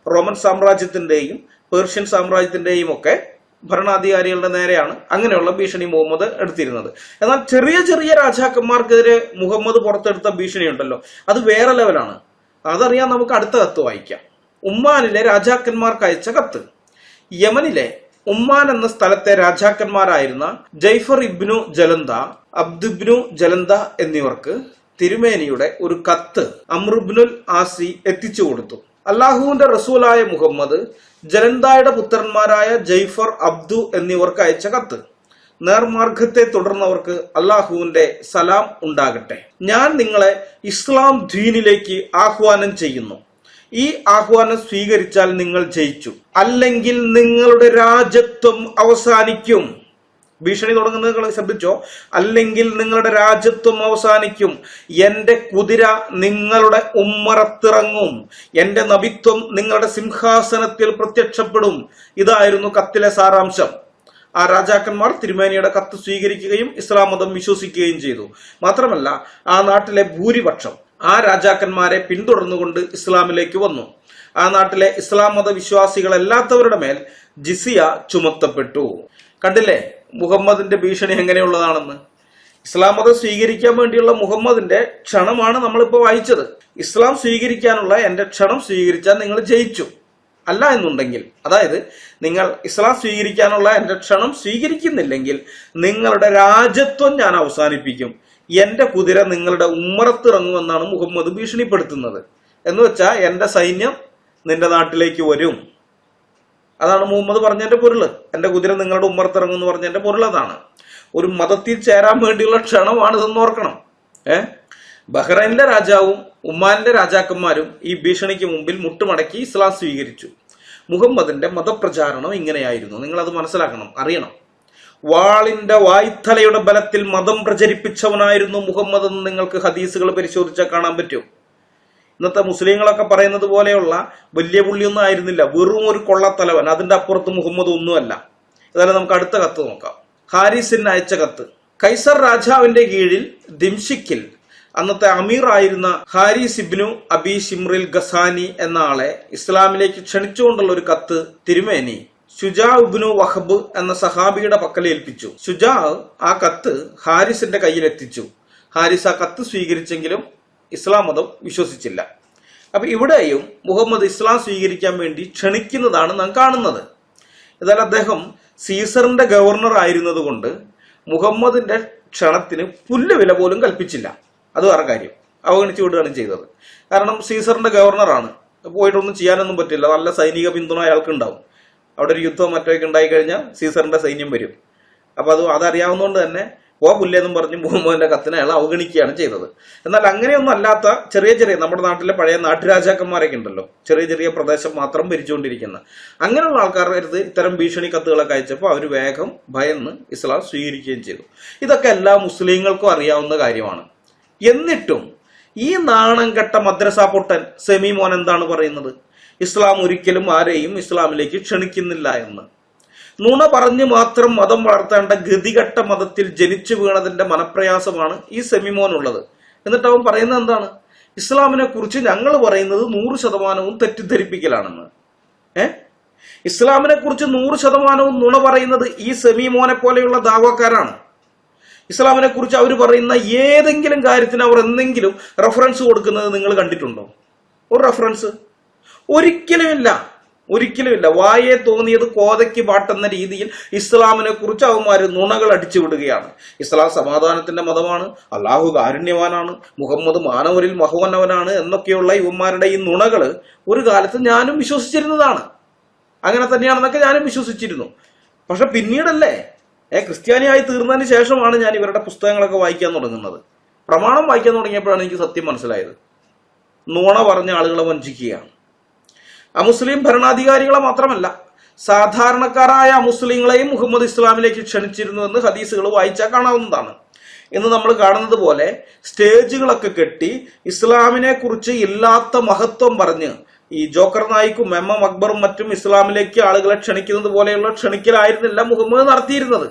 റോമൻ സാമ്രാജ്യത്തിന്റെയും പേർഷ്യൻ സാമ്രാജ്യത്തിന്റെയും ഒക്കെ ഭരണാധികാരികളുടെ നേരെയാണ് അങ്ങനെയുള്ള ഭീഷണി മുഹമ്മദ് എടുത്തിരുന്നത്. എന്നാൽ ചെറിയ ചെറിയ രാജാക്കന്മാർക്കെതിരെ മുഹമ്മദ് പുറത്തെടുത്ത ഭീഷണി ഉണ്ടല്ലോ, അത് വേറെ ലെവലാണ്. അതറിയാൻ നമുക്ക് അടുത്ത കത്ത് വായിക്കാം. ഉമ്മാനിലെ രാജാക്കന്മാർക്ക് അയച്ച കത്ത്. യമനിലെ ഉമ്മാൻ എന്ന സ്ഥലത്തെ രാജാക്കന്മാരായിരുന്ന ജൈഫർ ഇബ്നു ജലന്ത, അബ്ദുബ്നു ജലന്ത എന്നിവർക്ക് തിരുമേനിയുടെ ഒരു കത്ത് അമ്രുബ്നുൽ ആസി എത്തിച്ചു കൊടുത്തു. അള്ളാഹുവിന്റെ റസൂലായ മുഹമ്മദ് ജലന്തായുടെ പുത്രന്മാരായ ജൈഫർ, അബ്ദു എന്നിവർക്ക് അയച്ച കത്ത്. നേർമാർഗത്തെ തുടർന്നവർക്ക് അള്ളാഹുവിന്റെ സലാം ഉണ്ടാകട്ടെ. ഞാൻ നിങ്ങളെ ഇസ്ലാം ദീനിലേക്ക് ആഹ്വാനം ചെയ്യുന്നു. ഈ ആഹ്വാനം സ്വീകരിച്ചാൽ നിങ്ങൾ ജയിച്ചു, അല്ലെങ്കിൽ നിങ്ങളുടെ രാജ്യത്വം അവസാനിക്കും. ഭീഷണി തുടങ്ങുന്നത് നിങ്ങൾ ശ്രദ്ധിച്ചോ. അല്ലെങ്കിൽ നിങ്ങളുടെ രാജ്യത്വം അവസാനിക്കും. എന്റെ കുതിര നിങ്ങളുടെ ഉമ്മറത്തിറങ്ങും. എന്റെ നബിത്വം നിങ്ങളുടെ സിംഹാസനത്തിൽ പ്രത്യക്ഷപ്പെടും. ഇതായിരുന്നു കത്തിലെ സാരാംശം. ആ രാജാക്കന്മാർ തിരുമേനിയുടെ കത്ത് സ്വീകരിക്കുകയും ഇസ്ലാം മതം വിശ്വസിക്കുകയും ചെയ്തു. മാത്രമല്ല, ആ നാട്ടിലെ ഭൂരിപക്ഷം ആ രാജാക്കന്മാരെ പിന്തുടർന്നുകൊണ്ട് ഇസ്ലാമിലേക്ക് വന്നു. ആ നാട്ടിലെ ഇസ്ലാം മത വിശ്വാസികളല്ലാത്തവരുടെ മേൽ ജിസിയ ചുമത്തപ്പെട്ടു. കണ്ടില്ലേ മുഹമ്മദിന്റെ ഭീഷണി എങ്ങനെയുള്ളതാണെന്ന്. ഇസ്ലാം മതം സ്വീകരിക്കാൻ വേണ്ടിയുള്ള മുഹമ്മദിന്റെ ക്ഷണമാണ് നമ്മളിപ്പോൾ വായിച്ചത്. ഇസ്ലാം സ്വീകരിക്കാനുള്ള എന്റെ ക്ഷണം സ്വീകരിച്ചാൽ നിങ്ങൾ ജയിച്ചു. അല്ല എന്നുണ്ടെങ്കിൽ, അതായത് നിങ്ങൾ ഇസ്ലാം സ്വീകരിക്കാനുള്ള എന്റെ ക്ഷണം സ്വീകരിക്കുന്നില്ലെങ്കിൽ നിങ്ങളുടെ രാജ്യത്വം ഞാൻ അവസാനിപ്പിക്കും. എന്റെ കുതിര നിങ്ങളുടെ ഉമ്മറത്തിറങ്ങുമെന്നാണ് മുഹമ്മദ് ഭീഷണിപ്പെടുത്തുന്നത്. എന്ന് വെച്ചാൽ എന്റെ സൈന്യം നിന്റെ നാട്ടിലേക്ക് വരും. അതാണ് മുഹമ്മദ് പറഞ്ഞതിന്റെ പൊരുള്. എന്റെ കുതിര നിങ്ങളുടെ ഉമ്മറത്തിറങ്ങും എന്ന് പറഞ്ഞതിന്റെ പൊരുൾ അതാണ്. ഒരു മതത്തിൽ ചേരാൻ വേണ്ടിയുള്ള ക്ഷണമാണ് ഇതെന്ന് ഓർക്കണം. ബഹ്റൈനിലെ രാജാവും ഉമ്മാനിലെ രാജാക്കന്മാരും ഈ ഭീഷണിക്ക് മുമ്പിൽ മുട്ടുമടക്കി ഇസ്ലാം സ്വീകരിച്ചു. മുഹമ്മദിന്റെ മതപ്രചാരണം ഇങ്ങനെയായിരുന്നു. നിങ്ങൾ അത് മനസ്സിലാക്കണം, അറിയണം. വാളിന്റെ വായ്ത്തലയുടെ ബലത്തിൽ മതം പ്രചരിപ്പിച്ചവനായിരുന്നു മുഹമ്മദ് എന്ന് നിങ്ങൾക്ക് ഹദീസുകൾ പരിശോധിച്ചാൽ കാണാൻ പറ്റും. ഇന്നത്തെ മുസ്ലിങ്ങളൊക്കെ പറയുന്നത് പോലെയുള്ള വലിയ പുള്ളിയൊന്നും ആയിരുന്നില്ല. വെറും ഒരു കൊള്ളത്തലവൻ. അതിന്റെ അപ്പുറത്ത് മുഹമ്മദ് ഒന്നുമല്ല. ഇതായാലും നമുക്ക് അടുത്ത കത്ത് നോക്കാം. ഹാരിസിന് അയച്ച കത്ത്. കൈസർ രാജാവിന്റെ കീഴിൽ ദിംഷിക്കിൽ അന്നത്തെ അമീർ ആയിരുന്ന ഹാരിസ് ഇബ്നു അബി ഷിമ്രിൽ ഗസാനി എന്ന ആളെ ഇസ്ലാമിലേക്ക് ക്ഷണിച്ചുകൊണ്ടുള്ള ഒരു കത്ത് തിരുമേനി ഷുജാ ഇബ്നു വഹബ് എന്ന സഹാബിയുടെ പക്കൽ ഏൽപ്പിച്ചു. ഷുജാ ആ കത്ത് ഹാരിസിന്റെ കയ്യിൽ എത്തിച്ചു. ഹാരിസ് ആ കത്ത് സ്വീകരിച്ചെങ്കിലും ഇസ്ലാം മതം വിശ്വസിച്ചില്ല. അപ്പൊ ഇവിടെയും മുഹമ്മദ് ഇസ്ലാം സ്വീകരിക്കാൻ വേണ്ടി ക്ഷണിക്കുന്നതാണ് നാം കാണുന്നത്. എന്നാൽ അദ്ദേഹം സീസറിന്റെ ഗവർണർ ആയിരുന്നത് കൊണ്ട് മുഹമ്മദിന്റെ ക്ഷണത്തിന് പുല്ലുവില പോലും കൽപ്പിച്ചില്ല. അത് വേറെ കാര്യം, അവഗണിച്ചു വിടുകയാണ് ചെയ്തത്. കാരണം സീസറിന്റെ ഗവർണറാണ്, പോയിട്ടൊന്നും ചെയ്യാനൊന്നും പറ്റില്ല. നല്ല സൈനിക പിന്തുണ അയാൾക്ക് ഉണ്ടാവും. അവിടെ ഒരു യുദ്ധം മറ്റൊക്കെ ഉണ്ടായി കഴിഞ്ഞാൽ സീസറിന്റെ സൈന്യം വരും. അപ്പൊ അതറിയാവുന്നതുകൊണ്ട് തന്നെ പുല്ലെന്നും പറഞ്ഞ് മുഹമ്മദിന്റെ കത്തിനെ അയാൾ അവഗണിക്കുകയാണ് ചെയ്തത്. എന്നാൽ അങ്ങനെയൊന്നും അല്ലാത്ത ചെറിയ ചെറിയ നമ്മുടെ നാട്ടിലെ പഴയ നാട്ടുരാജാക്കന്മാരൊക്കെ ഉണ്ടല്ലോ, ചെറിയ ചെറിയ പ്രദേശം മാത്രം ഭരിച്ചുകൊണ്ടിരിക്കുന്ന അങ്ങനെയുള്ള ആൾക്കാരുടെ അടുത്ത് ഇത്തരം ഭീഷണി കത്തുകളൊക്കെ അയച്ചപ്പോൾ അവർ വേഗം ഭയന്ന് ഇസ്ലാം സ്വീകരിക്കുകയും ചെയ്തു. ഇതൊക്കെ എല്ലാ മുസ്ലിങ്ങൾക്കും അറിയാവുന്ന കാര്യമാണ്. എന്നിട്ടും ഈ നാണം കെട്ട മദ്രസ പൊട്ടൻ സെമി മോൻ എന്താണ് പറയുന്നത്? ഇസ്ലാം ഒരിക്കലും ആരെയും ഇസ്ലാമിലേക്ക് ക്ഷണിക്കുന്നില്ല എന്ന്. നുണ പറഞ്ഞ് മാത്രം മതം വളർത്തേണ്ട ഗതികെട്ട മതത്തിൽ ജനിച്ചു വീണതിന്റെ മനപ്രയാസമാണ് ഈ സെമിമോനുള്ളത്. എന്നിട്ട് അവൻ പറയുന്നത് എന്താണ്? ഇസ്ലാമിനെ കുറിച്ച് ഞങ്ങൾ പറയുന്നത് 100% തെറ്റിദ്ധരിപ്പിക്കലാണെന്ന്. ഇസ്ലാമിനെ കുറിച്ച് 100% നുണ പറയുന്നത് ഈ സെമിമോനെ പോലെയുള്ള ദാവക്കാരാണ്. ഇസ്ലാമിനെ കുറിച്ച് അവർ പറയുന്ന ഏതെങ്കിലും കാര്യത്തിന് അവർ എന്തെങ്കിലും റെഫറൻസ് കൊടുക്കുന്നത് നിങ്ങൾ കണ്ടിട്ടുണ്ടോ? ഒരു റെഫറൻസ് ഒരിക്കലുമില്ല. വായെ തോന്നിയത് കോതയ്ക്ക് പാട്ടെന്ന രീതിയിൽ ഇസ്ലാമിനെ കുറിച്ച് അവന്മാര് നുണകൾ അടിച്ചു വിടുകയാണ്. ഇസ്ലാം സമാധാനത്തിന്റെ മതമാണ്, അള്ളാഹു കാരുണ്യവാനാണ്, മുഹമ്മദ് മാനവരിൽ മഹോന്നവനാണ് എന്നൊക്കെയുള്ള ഇവന്മാരുടെ ഈ നുണകള് ഒരു കാലത്ത് ഞാനും വിശ്വസിച്ചിരുന്നതാണ്. അങ്ങനെ തന്നെയാണെന്നൊക്കെ ഞാനും വിശ്വസിച്ചിരുന്നു. പക്ഷെ പിന്നീടല്ലേ ക്രിസ്ത്യാനിയായി തീർന്നതിന് ശേഷമാണ് ഞാൻ ഇവരുടെ പുസ്തകങ്ങളൊക്കെ വായിക്കാൻ തുടങ്ങുന്നത്. പ്രമാണം വായിക്കാൻ തുടങ്ങിയപ്പോഴാണ് എനിക്ക് സത്യം മനസ്സിലായത്. നുണ പറഞ്ഞ ആളുകളെ വഞ്ചിക്കുകയാണ്. അമുസ്ലിം ഭരണാധികാരികളെ മാത്രമല്ല, സാധാരണക്കാരായ അമുസ്ലിങ്ങളെയും മുഹമ്മദ് ഇസ്ലാമിലേക്ക് ക്ഷണിച്ചിരുന്നു എന്ന് ഹദീസുകൾ വായിച്ചാൽ കാണാവുന്നതാണ്. ഇന്ന് നമ്മൾ കാണുന്നത് പോലെ സ്റ്റേജുകളൊക്കെ കെട്ടി ഇസ്ലാമിനെ കുറിച്ച് ഇല്ലാത്ത മഹത്വം പറഞ്ഞ് ഈ ജോക്കർ നായിക്കും MM അക്ബറും മറ്റും ഇസ്ലാമിലേക്ക് ആളുകളെ ക്ഷണിക്കുന്നത് പോലെയുള്ള ക്ഷണിക്കലായിരുന്നില്ല മുഹമ്മദ് നടത്തിയിരുന്നത്.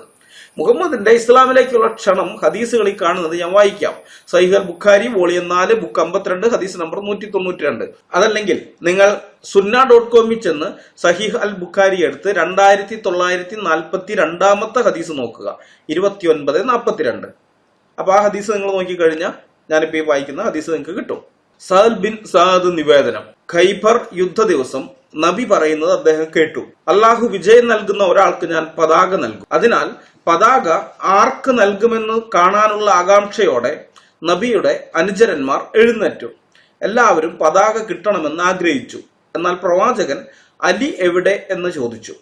മുഹമ്മദിന്റെ ഇസ്ലാമിലേക്കുള്ള ക്ഷണം ഹദീസുകളിൽ കാണുന്നത് ഞാൻ വായിക്കാം. സഹീഹ് അൽ ബുഖാരി വോളിയം 4 ബുക്ക് 52 ഹദീസ് നമ്പർ 192. അതല്ലെങ്കിൽ നിങ്ങൾ sunna.com ചെന്ന് സഹീഹ് അൽ ബുഖാരി എടുത്ത് 2942 ഹദീസ് നോക്കുക, 2942. അപ്പൊ ആ ഹദീസ് നിങ്ങൾ നോക്കിക്കഴിഞ്ഞാൽ ഞാനിപ്പോ ഈ വായിക്കുന്ന ഹദീസ് നിങ്ങൾക്ക് കിട്ടും. സഹൽ ബിൻ സഅദ് നിവേദനം. ഖൈബർ യുദ്ധ ദിവസം നബി പറയുന്നത് അദ്ദേഹം കേട്ടു, അള്ളാഹു വിജയം നൽകുന്ന ഒരാൾക്ക് ഞാൻ പതാക നൽകും. അതിനാൽ പതാക ആർക്ക് നൽകുമെന്ന് കാണാനുള്ള ആകാംക്ഷയോടെ നബിയുടെ അനുചരന്മാർ എഴുന്നേറ്റു. എല്ലാവരും പതാക കിട്ടണമെന്ന് ആഗ്രഹിച്ചു. എന്നാൽ പ്രവാചകൻ അലി എവിടെ എന്ന് ചോദിച്ചു.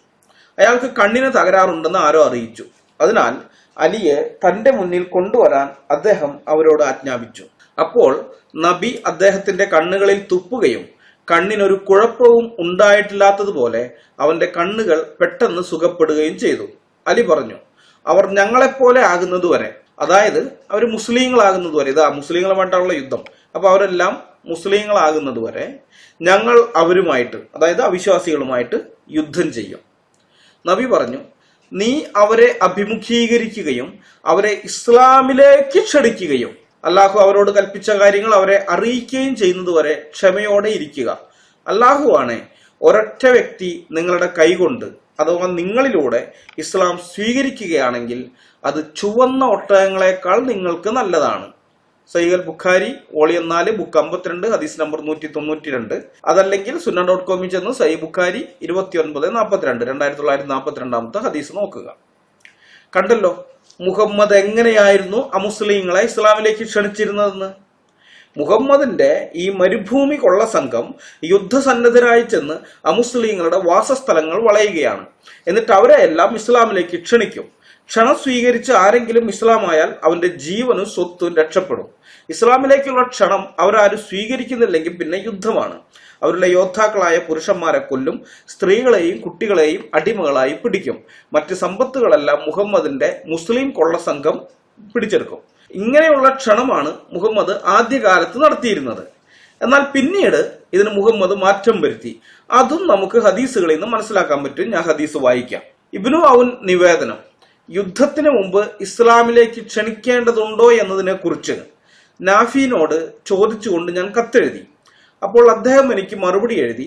അയാൾക്ക് കണ്ണിന് തകരാറുണ്ടെന്ന് ആരോ അറിയിച്ചു. അതിനാൽ അലിയെ തന്റെ മുന്നിൽ കൊണ്ടുവരാൻ അദ്ദേഹം അവരോട് ആജ്ഞാപിച്ചു. അപ്പോൾ നബി അദ്ദേഹത്തിന്റെ കണ്ണുകളിൽ തുപ്പുകയും കണ്ണിനൊരു കുഴപ്പവും ഉണ്ടായിട്ടില്ലാത്തതുപോലെ അവന്റെ കണ്ണുകൾ പെട്ടെന്ന് സുഖപ്പെടുകയും ചെയ്തു. അലി പറഞ്ഞു, അവർ ഞങ്ങളെപ്പോലെ ആകുന്നതുവരെ, അതായത് അവർ മുസ്ലിങ്ങളാകുന്നതുവരെ, ഇതാ മുസ്ലിങ്ങളുമായിട്ടുള്ള യുദ്ധം, അപ്പൊ അവരെല്ലാം മുസ്ലിങ്ങളാകുന്നതുവരെ ഞങ്ങൾ അവരുമായിട്ട്, അതായത് അവിശ്വാസികളുമായിട്ട് യുദ്ധം ചെയ്യും. നബി പറഞ്ഞു, നീ അവരെ അഭിമുഖീകരിക്കുകയും അവരെ ഇസ്ലാമിലേക്ക് ക്ഷണിക്കുകയും അല്ലാഹു അവരോട് കൽപ്പിച്ച കാര്യങ്ങൾ അവരെ അറിയിക്കുകയും ചെയ്യുന്നതുവരെ ക്ഷമയോടെ ഇരിക്കുക. അല്ലാഹുവാണ് ഒരൊറ്റ വ്യക്തി നിങ്ങളുടെ കൈകൊണ്ട് അഥവാ നിങ്ങളിലൂടെ ഇസ്ലാം സ്വീകരിക്കുകയാണെങ്കിൽ അത് ചുവന്ന ഒട്ടകങ്ങളെക്കാൾ നിങ്ങൾക്ക് നല്ലതാണ്. സഹീഹ് അൽ ബുഖാരി വോളിയം 4 ബുക്ക് 52 ഹദീസ് നമ്പർ 192. അതല്ലെങ്കിൽ sunna.com ചെന്ന് സഹീഹ് ബുഖാരി 2942 2942 ഹദീസ് നോക്കുക. കണ്ടല്ലോ മുഹമ്മദ് എങ്ങനെയായിരുന്നു അമുസ്ലിങ്ങളെ ഇസ്ലാമിലേക്ക് ക്ഷണിച്ചിരുന്നതെന്ന്. മുഹമ്മദിന്റെ ഈ മരുഭൂമി കൊള്ള സംഘം യുദ്ധസന്നദ്ധരായി ചെന്ന് അമുസ്ലിങ്ങളുടെ വാസസ്ഥലങ്ങൾ വളയുകയാണ്. എന്നിട്ട് അവരെ എല്ലാം ഇസ്ലാമിലേക്ക് ക്ഷണിക്കും. ക്ഷണം സ്വീകരിച്ച് ആരെങ്കിലും ഇസ്ലാമായാൽ അവന്റെ ജീവനും സ്വത്തും രക്ഷപ്പെടും. ഇസ്ലാമിലേക്കുള്ള ക്ഷണം അവരാരും സ്വീകരിക്കുന്നില്ലെങ്കിൽ പിന്നെ യുദ്ധമാണ്. അവരുടെ യോദ്ധാക്കളായ പുരുഷന്മാരെ കൊല്ലും, സ്ത്രീകളെയും കുട്ടികളെയും അടിമകളായി പിടിക്കും. മറ്റ് സമ്പത്തുകളെല്ലാം മുഹമ്മദിന്റെ മുസ്ലിം കൊള്ള സംഘം പിടിച്ചെടുക്കും. ഇങ്ങനെയുള്ള ക്ഷണമാണ് മുഹമ്മദ് ആദ്യകാലത്ത് നടത്തിയിരുന്നത്. എന്നാൽ പിന്നീട് ഇതിന് മുഹമ്മദ് മാറ്റം വരുത്തി. അതും നമുക്ക് ഹദീസുകളിൽ നിന്ന് മനസ്സിലാക്കാൻ പറ്റും. ഞാൻ ഹദീസ് വായിക്കാം. ഇബ്നു ഔൻ നിവേദനം. യുദ്ധത്തിന് മുമ്പ് ഇസ്ലാമിലേക്ക് ക്ഷണിക്കേണ്ടതുണ്ടോ എന്നതിനെ കുറിച്ച് നാഫിനോട് ചോദിച്ചുകൊണ്ട് ഞാൻ കത്തെഴുതി. അപ്പോൾ അദ്ദേഹം എനിക്ക് മറുപടി എഴുതി,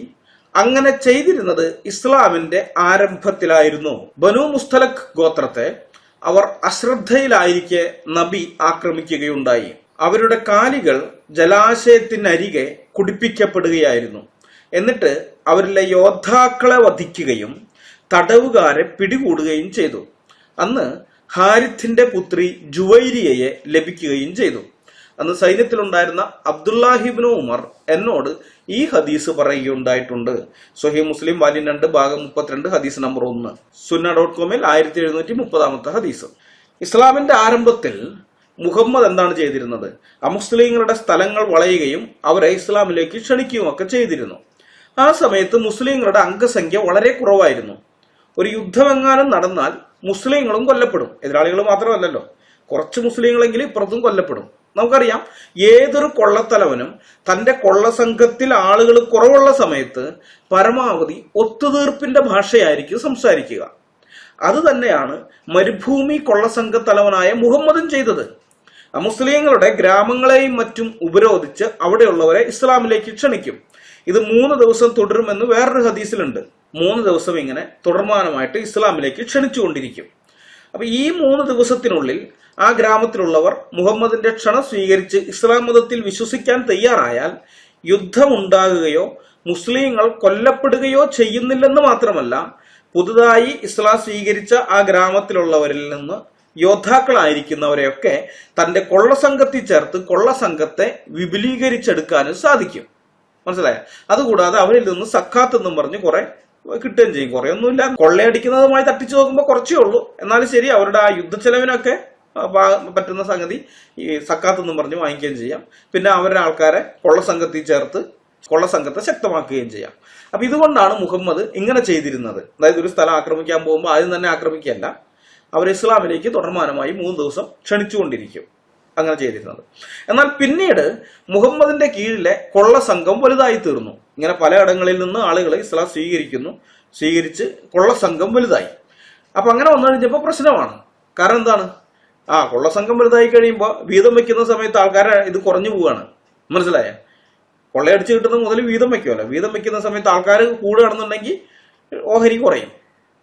അങ്ങനെ ചെയ്തിരുന്നത് ഇസ്ലാമിന്റെ ആരംഭത്തിലായിരുന്നു. ബനു മുസ്തലഖ് ഗോത്രത്തെ അവർ അശ്രദ്ധയിലായിരിക്കെ നബി ആക്രമിക്കുകയുണ്ടായി. അവരുടെ കാലികൾ ജലാശയത്തിനരികെ കുടിപ്പിക്കപ്പെടുകയായിരുന്നു. എന്നിട്ട് അവരിലെ യോദ്ധാക്കളെ വധിക്കുകയും തടവുകാരെ പിടികൂടുകയും ചെയ്തു. അന്ന് ഹാരിത്തിന്റെ പുത്രി ജുവൈരിയയെ ലഭിക്കുകയും ചെയ്തു. അന്ന് സൈന്യത്തിലുണ്ടായിരുന്ന അബ്ദുല്ലാഹിബ്നു ഉമർ എന്നോട് ഈ ഹദീസ് പറയുകയുണ്ടായിട്ടുണ്ട്. സ്വഹീഹ് മുസ്ലിം വാല്യം 2 ഭാഗം 32 ഹദീസ് നമ്പർ 1. sunna.com 1730 ഹദീസ്. ഇസ്ലാമിന്റെ ആരംഭത്തിൽ മുഹമ്മദ് എന്താണ് ചെയ്തിരുന്നത്? അമുസ്ലിങ്ങളുടെ സ്ഥലങ്ങൾ വളയുകയും അവരെ ഇസ്ലാമിലേക്ക് ക്ഷണിക്കുകയും ഒക്കെ ചെയ്തിരുന്നു. ആ സമയത്ത് മുസ്ലിങ്ങളുടെ അംഗസംഖ്യ വളരെ കുറവായിരുന്നു. ഒരു യുദ്ധമെങ്ങാനും നടന്നാൽ മുസ്ലിങ്ങളും കൊല്ലപ്പെടും. എതിരാളികൾ മാത്രമല്ലല്ലോ, കുറച്ച് മുസ്ലിങ്ങളെങ്കിലും ഇപ്പുറത്തും കൊല്ലപ്പെടും. നമുക്കറിയാം, ഏതൊരു കൊള്ളത്തലവനും തന്റെ കൊള്ളസംഘത്തിൽ ആളുകൾ കുറവുള്ള സമയത്ത് പരമാവധി ഒത്തുതീർപ്പിന്റെ ഭാഷയായിരിക്കും സംസാരിക്കുക. അത് തന്നെയാണ് മരുഭൂമി കൊള്ളസംഘത്തലവനായ മുഹമ്മദും ചെയ്തത്. മുസ്ലിങ്ങളുടെ ഗ്രാമങ്ങളെയും മറ്റും ഉപരോധിച്ച് അവിടെയുള്ളവരെ ഇസ്ലാമിലേക്ക് ക്ഷണിക്കും. ഇത് 3 ദിവസം തുടരുമെന്ന് വേറൊരു ഹദീസിലുണ്ട്. 3 ദിവസം ഇങ്ങനെ തുടർമാനമായിട്ട് ഇസ്ലാമിലേക്ക് ക്ഷണിച്ചുകൊണ്ടിരിക്കും. അപ്പൊ ഈ 3 ദിവസത്തിനുള്ളിൽ ആ ഗ്രാമത്തിലുള്ളവർ മുഹമ്മദിന്റെ ക്ഷണം സ്വീകരിച്ച് ഇസ്ലാം മതത്തിൽ വിശ്വസിക്കാൻ തയ്യാറായാൽ യുദ്ധമുണ്ടാകുകയോ മുസ്ലിങ്ങൾ കൊല്ലപ്പെടുകയോ ചെയ്യുന്നില്ലെന്ന് മാത്രമല്ല, പുതുതായി ഇസ്ലാം സ്വീകരിച്ച ആ ഗ്രാമത്തിലുള്ളവരിൽ നിന്ന് യോദ്ധാക്കളായിരിക്കുന്നവരെയൊക്കെ തന്റെ കൊള്ളസംഘത്തിൽ ചേർത്ത് കൊള്ളസംഘത്തെ വിപുലീകരിച്ചെടുക്കാനും സാധിക്കും. മനസ്സിലായോ? അതുകൂടാതെ അവരിൽ നിന്ന് സക്കാത്ത് എന്നും പറഞ്ഞ് കുറെ കിട്ടുകയും ചെയ്യും. കുറെ ഒന്നുമില്ല, കൊള്ളയടിക്കുന്നതുമായി തട്ടിച്ചു നോക്കുമ്പോൾ കുറച്ചേ ഉള്ളൂ. എന്നാലും ശരി, അവരുടെ ആ യുദ്ധച്ചെലവിനൊക്കെ പറ്റുന്ന സംഗതി ഈ സക്കാത്ത് എന്നും പറഞ്ഞ് വാങ്ങിക്കുകയും ചെയ്യാം. പിന്നെ അവരുടെ ആൾക്കാരെ കൊള്ളസംഘത്തിൽ ചേർത്ത് കൊള്ളസംഘത്തെ ശക്തമാക്കുകയും ചെയ്യാം. അപ്പൊ ഇതുകൊണ്ടാണ് മുഹമ്മദ് ഇങ്ങനെ ചെയ്തിരുന്നത്. അതായത് ഒരു സ്ഥലം ആക്രമിക്കാൻ പോകുമ്പോൾ ആദ്യം തന്നെ ആക്രമിക്കുകയല്ല, അവർ ഇസ്ലാമിലേക്ക് തുടർമാനമായി 3 ദിവസം ക്ഷണിച്ചുകൊണ്ടിരിക്കും. അങ്ങനെ ചെയ്തിരുന്നത്. എന്നാൽ പിന്നീട് മുഹമ്മദിന്റെ കീഴിലെ കൊള്ള സംഘം വലുതായി തീർന്നു. ഇങ്ങനെ പലയിടങ്ങളിൽ നിന്ന് ആളുകൾ ഇസ്ലാം സ്വീകരിച്ച് കൊള്ള സംഘം വലുതായി. അപ്പൊ അങ്ങനെ വന്നു കഴിഞ്ഞപ്പോൾ പ്രശ്നമാണ്. കാരണം എന്താണ്? കൊള്ള സംഘം വലുതായി കഴിയുമ്പോൾ വീതം വെക്കുന്ന സമയത്ത് ആൾക്കാരെ ഇത് കുറഞ്ഞു പോവുകയാണ്. മനസ്സിലായ? കൊള്ളയടിച്ച് കിട്ടുന്ന മുതൽ വീതം വെക്കുമല്ലോ. വീതം വെക്കുന്ന സമയത്ത് ആൾക്കാർ കൂടുകയാണെന്നുണ്ടെങ്കിൽ ഓഹരി കുറയും.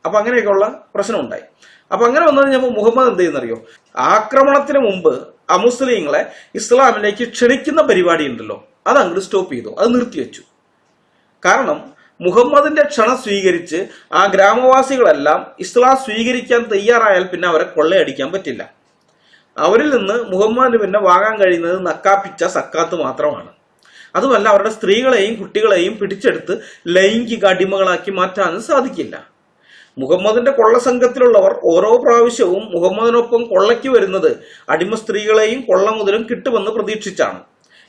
അപ്പൊ അങ്ങനെയൊക്കെയുള്ള പ്രശ്നം ഉണ്ടായി. അപ്പൊ അങ്ങനെ വന്നു കഴിഞ്ഞപ്പോൾ മുഹമ്മദ് എന്ത് ചെയ്യുന്നറിയോ? ആക്രമണത്തിന് മുമ്പ് അമുസ്ലിങ്ങളെ ഇസ്ലാമിലേക്ക് ക്ഷണിക്കുന്ന പരിപാടി ഉണ്ടല്ലോ, അത് അങ്ങോട്ട് സ്റ്റോപ്പ് ചെയ്തു, അത് നിർത്തിവെച്ചു. കാരണം മുഹമ്മദിന്റെ ക്ഷണം സ്വീകരിച്ച് ആ ഗ്രാമവാസികളെല്ലാം ഇസ്ലാം സ്വീകരിക്കാൻ തയ്യാറായാൽ പിന്നെ അവരെ കൊള്ളയടിക്കാൻ പറ്റില്ല. അവരിൽ നിന്ന് മുഹമ്മദിന് പിന്നെ വാങ്ങാൻ കഴിയുന്നത് നക്കാപ്പിച്ച സക്കാത്ത് മാത്രമാണ്. അതുമല്ല, അവരുടെ സ്ത്രീകളെയും കുട്ടികളെയും പിടിച്ചെടുത്ത് ലൈംഗിക അടിമകളാക്കി മാറ്റാനും സാധിക്കില്ല. മുഹമ്മദിന്റെ കൊള്ള സംഘത്തിലുള്ളവർ ഓരോ പ്രാവശ്യവും മുഹമ്മദിനൊപ്പം കൊള്ളയ്ക്ക് വരുന്നത് അടിമ സ്ത്രീകളെയും കൊള്ള മുതലും കിട്ടുമെന്ന് പ്രതീക്ഷിച്ചാണ്.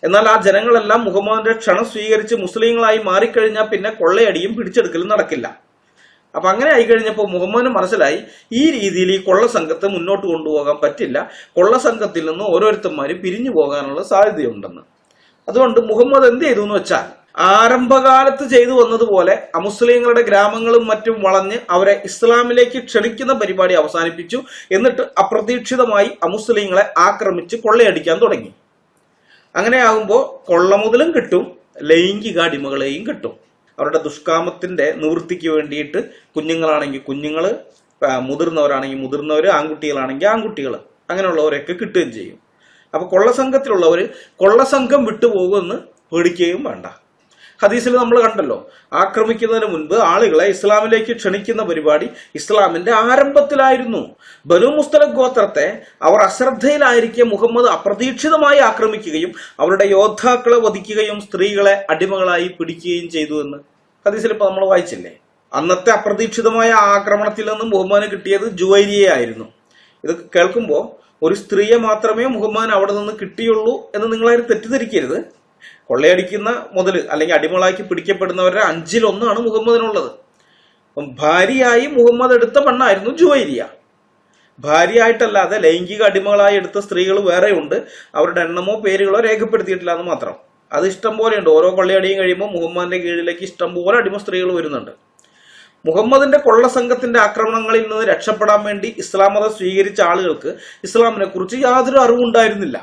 എന്നാൽ ആ ജനങ്ങളെല്ലാം മുഹമ്മദിന്റെ ക്ഷണം സ്വീകരിച്ച് മുസ്ലിങ്ങളായി മാറിക്കഴിഞ്ഞാൽ പിന്നെ കൊള്ളയടിയും പിടിച്ചെടുക്കലും നടക്കില്ല. അപ്പൊ അങ്ങനെ ആയിക്കഴിഞ്ഞപ്പോൾ മുഹമ്മദിന് മനസ്സിലായി, ഈ രീതിയിൽ ഈ കൊള്ള സംഘത്തെ മുന്നോട്ട് കൊണ്ടുപോകാൻ പറ്റില്ല. കൊള്ള സംഘത്തിൽ നിന്ന് ഓരോരുത്തന്മാരും പിരിഞ്ഞു പോകാനുള്ള സാധ്യതയുണ്ടെന്ന്. അതുകൊണ്ട് മുഹമ്മദ് എന്ത് ചെയ്തു എന്ന് വെച്ചാൽ, ആരംഭകാലത്ത് ചെയ്തു വന്നതുപോലെ അമുസ്ലിങ്ങളുടെ ഗ്രാമങ്ങളും മറ്റും വളഞ്ഞ് അവരെ ഇസ്ലാമിലേക്ക് ക്ഷണിക്കുന്ന പരിപാടി അവസാനിപ്പിച്ചു. എന്നിട്ട് അപ്രതീക്ഷിതമായി അമുസ്ലിങ്ങളെ ആക്രമിച്ച് കൊള്ളയടിക്കാൻ തുടങ്ങി. അങ്ങനെയാകുമ്പോൾ കൊള്ള മുതലും കിട്ടും, ലൈംഗിക അടിമകളെയും കിട്ടും. അവരുടെ ദുഷ്കാമത്തിന്റെ നിവൃത്തിക്ക് വേണ്ടിയിട്ട് കുഞ്ഞുങ്ങളാണെങ്കിൽ കുഞ്ഞുങ്ങൾ, മുതിർന്നവരാണെങ്കിൽ മുതിർന്നവർ, ആൺകുട്ടികളാണെങ്കിൽ ആൺകുട്ടികൾ, അങ്ങനെയുള്ളവരെയൊക്കെ കിട്ടുകയും ചെയ്യും. അപ്പൊ കൊള്ളസംഘത്തിലുള്ളവർ കൊള്ളസംഘം വിട്ടുപോകുമെന്ന് പേടിക്കുകയും വേണ്ട. ഹദീസിൽ നമ്മൾ കണ്ടല്ലോ, ആക്രമിക്കുന്നതിന് മുൻപ് ആളുകളെ ഇസ്ലാമിലേക്ക് ക്ഷണിക്കുന്ന പരിപാടി ഇസ്ലാമിന്റെ ആരംഭത്തിലായിരുന്നു. ബനു മുസ്തലഖ് ഗോത്രത്തെ അവർ അശ്രദ്ധയിലായിരിക്കെ മുഹമ്മദ് അപ്രതീക്ഷിതമായി ആക്രമിക്കുകയും അവരുടെ യോദ്ധാക്കളെ വധിക്കുകയും സ്ത്രീകളെ അടിമകളായി പിടിക്കുകയും ചെയ്തു എന്ന് ഹദീസിൽ ഇപ്പൊ നമ്മൾ വായിച്ചില്ലേ. അന്നത്തെ അപ്രതീക്ഷിതമായ ആക്രമണത്തിൽ നിന്ന് മുഹമ്മദിന് കിട്ടിയത് ജുവൈരിയെ ആയിരുന്നു. ഇത് കേൾക്കുമ്പോൾ ഒരു സ്ത്രീയെ മാത്രമേ മുഹമ്മദിന് അവിടെ നിന്ന് കിട്ടിയുള്ളൂ എന്ന് നിങ്ങളാരും തെറ്റിദ്ധരിക്കരുത്. കൊള്ളയടിക്കുന്ന മുതൽ അല്ലെങ്കിൽ അടിമകളാക്കി പിടിക്കപ്പെടുന്നവരുടെ 1/5 മുഹമ്മദിനുള്ളത്. അപ്പം ഭാര്യയായി മുഹമ്മദ് എടുത്ത പെണ്ണായിരുന്നു ജുവൈരിയ. ഭാര്യയായിട്ടല്ലാതെ ലൈംഗിക അടിമകളായി എടുത്ത സ്ത്രീകൾ വേറെയുണ്ട്. അവരുടെ എണ്ണമോ പേരുകളോ രേഖപ്പെടുത്തിയിട്ടില്ല എന്ന് മാത്രം. അത് ഇഷ്ടം പോലെയുണ്ട്. ഓരോ കൊള്ളയടിയും കഴിയുമ്പോൾ മുഹമ്മദിന്റെ കീഴിലേക്ക് ഇഷ്ടം പോലെ അടിമ സ്ത്രീകൾ വരുന്നുണ്ട്. മുഹമ്മദിന്റെ കൊള്ള സംഘത്തിന്റെ ആക്രമണങ്ങളിൽ നിന്ന് രക്ഷപ്പെടാൻ വേണ്ടി ഇസ്ലാം മതം സ്വീകരിച്ച ആളുകൾക്ക് ഇസ്ലാമിനെ കുറിച്ച് യാതൊരു അറിവുണ്ടായിരുന്നില്ല.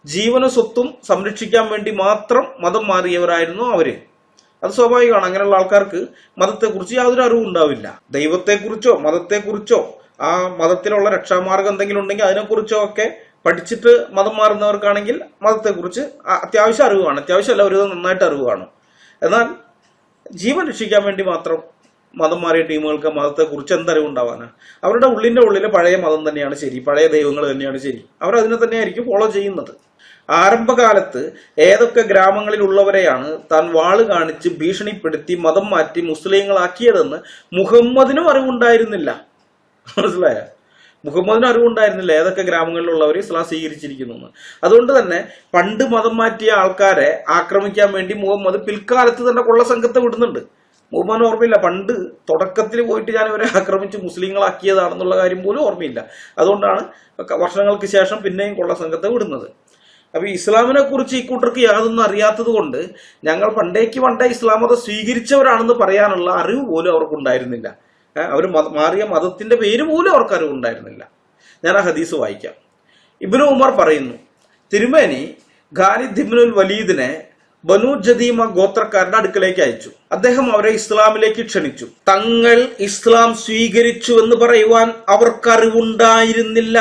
ജീവനും സ്വത്തും സംരക്ഷിക്കാൻ വേണ്ടി മാത്രം മതം മാറിയവരായിരുന്നു അവര്. അത് സ്വാഭാവികമാണ്. അങ്ങനെയുള്ള ആൾക്കാർക്ക് മതത്തെക്കുറിച്ച് യാതൊരു അറിവും ഉണ്ടാവില്ല. ദൈവത്തെക്കുറിച്ചോ മതത്തെക്കുറിച്ചോ ആ മതത്തിലുള്ള രക്ഷാമാർഗം എന്തെങ്കിലും ഉണ്ടെങ്കിൽ അതിനെക്കുറിച്ചോ ഒക്കെ പഠിച്ചിട്ട് മതം മാറുന്നവർക്കാണെങ്കിൽ മതത്തെക്കുറിച്ച് അത്യാവശ്യം അറിവ് കാണും. അത്യാവശ്യമല്ല, ഒരു നന്നായിട്ട് അറിവ് കാണും. എന്നാൽ ജീവൻ രക്ഷിക്കാൻ വേണ്ടി മാത്രം മതം മാറിയ ടീമുകൾക്ക് മതത്തെക്കുറിച്ച് എന്തറിവുണ്ടാവാനാ? അവരുടെ ഉള്ളിലെ പഴയ മതം തന്നെയാണ് ശരി, പഴയ ദൈവങ്ങൾ തന്നെയാണ് ശരി. അവരതിനെ തന്നെയായിരിക്കും ഫോളോ ചെയ്യുന്നത്. ആരംഭകാലത്ത് ഏതൊക്കെ ഗ്രാമങ്ങളിലുള്ളവരെയാണ് താൻ വാള് കാണിച്ച് ഭീഷണിപ്പെടുത്തി മതം മാറ്റി മുസ്ലിങ്ങളാക്കിയതെന്ന് മുഹമ്മദിനും അറിവുണ്ടായിരുന്നില്ല. മനസ്സിലായ? മുഹമ്മദിന് അറിവുണ്ടായിരുന്നില്ല ഏതൊക്കെ ഗ്രാമങ്ങളിലുള്ളവർ ഇസ്ലാം സ്വീകരിച്ചിരിക്കുന്നു. അതുകൊണ്ട് തന്നെ പണ്ട് മതം മാറ്റിയ ആൾക്കാരെ ആക്രമിക്കാൻ വേണ്ടി മുഹമ്മദ് പിൽക്കാലത്ത് തന്നെ കൊള്ള സംഘത്തെ വിടുന്നുണ്ട്. മുഹമ്മദിന് ഓർമ്മയില്ല പണ്ട് തുടക്കത്തിൽ പോയിട്ട് ഞാൻ ഇവരെ ആക്രമിച്ച് മുസ്ലിങ്ങളാക്കിയതാണെന്നുള്ള കാര്യം പോലും ഓർമ്മയില്ല. അതുകൊണ്ടാണ് വർഷങ്ങൾക്ക് ശേഷം പിന്നെയും കൊള്ള സംഘത്തെ വിടുന്നത്. അപ്പൊ ഇസ്ലാമിനെ കുറിച്ച് ഈ കൂട്ടർക്ക് യാതൊന്നും അറിയാത്തത് കൊണ്ട് ഞങ്ങൾ പണ്ടേ ഇസ്ലാം മതം സ്വീകരിച്ചവരാണെന്ന് പറയാനുള്ള അറിവ് പോലും അവർക്കുണ്ടായിരുന്നില്ല. അവർ മാറിയ മതത്തിന്റെ പേര് പോലും അവർക്ക് അറിവുണ്ടായിരുന്നില്ല. ഞാൻ ആ ഹദീസ് വായിക്കാം. ഇബ്നു ഉമർ പറയുന്നു, തിരുമേനി ഖാലിദ് ഇബ്നുൽ വലീദിനെ ബനു ജദീമ ഗോത്രക്കാരുടെ അടുക്കലേക്ക് അയച്ചു. അദ്ദേഹം അവരെ ഇസ്ലാമിലേക്ക് ക്ഷണിച്ചു. തങ്ങൾ ഇസ്ലാം സ്വീകരിച്ചു എന്ന് പറയുവാൻ അവർക്കറിവുണ്ടായിരുന്നില്ല.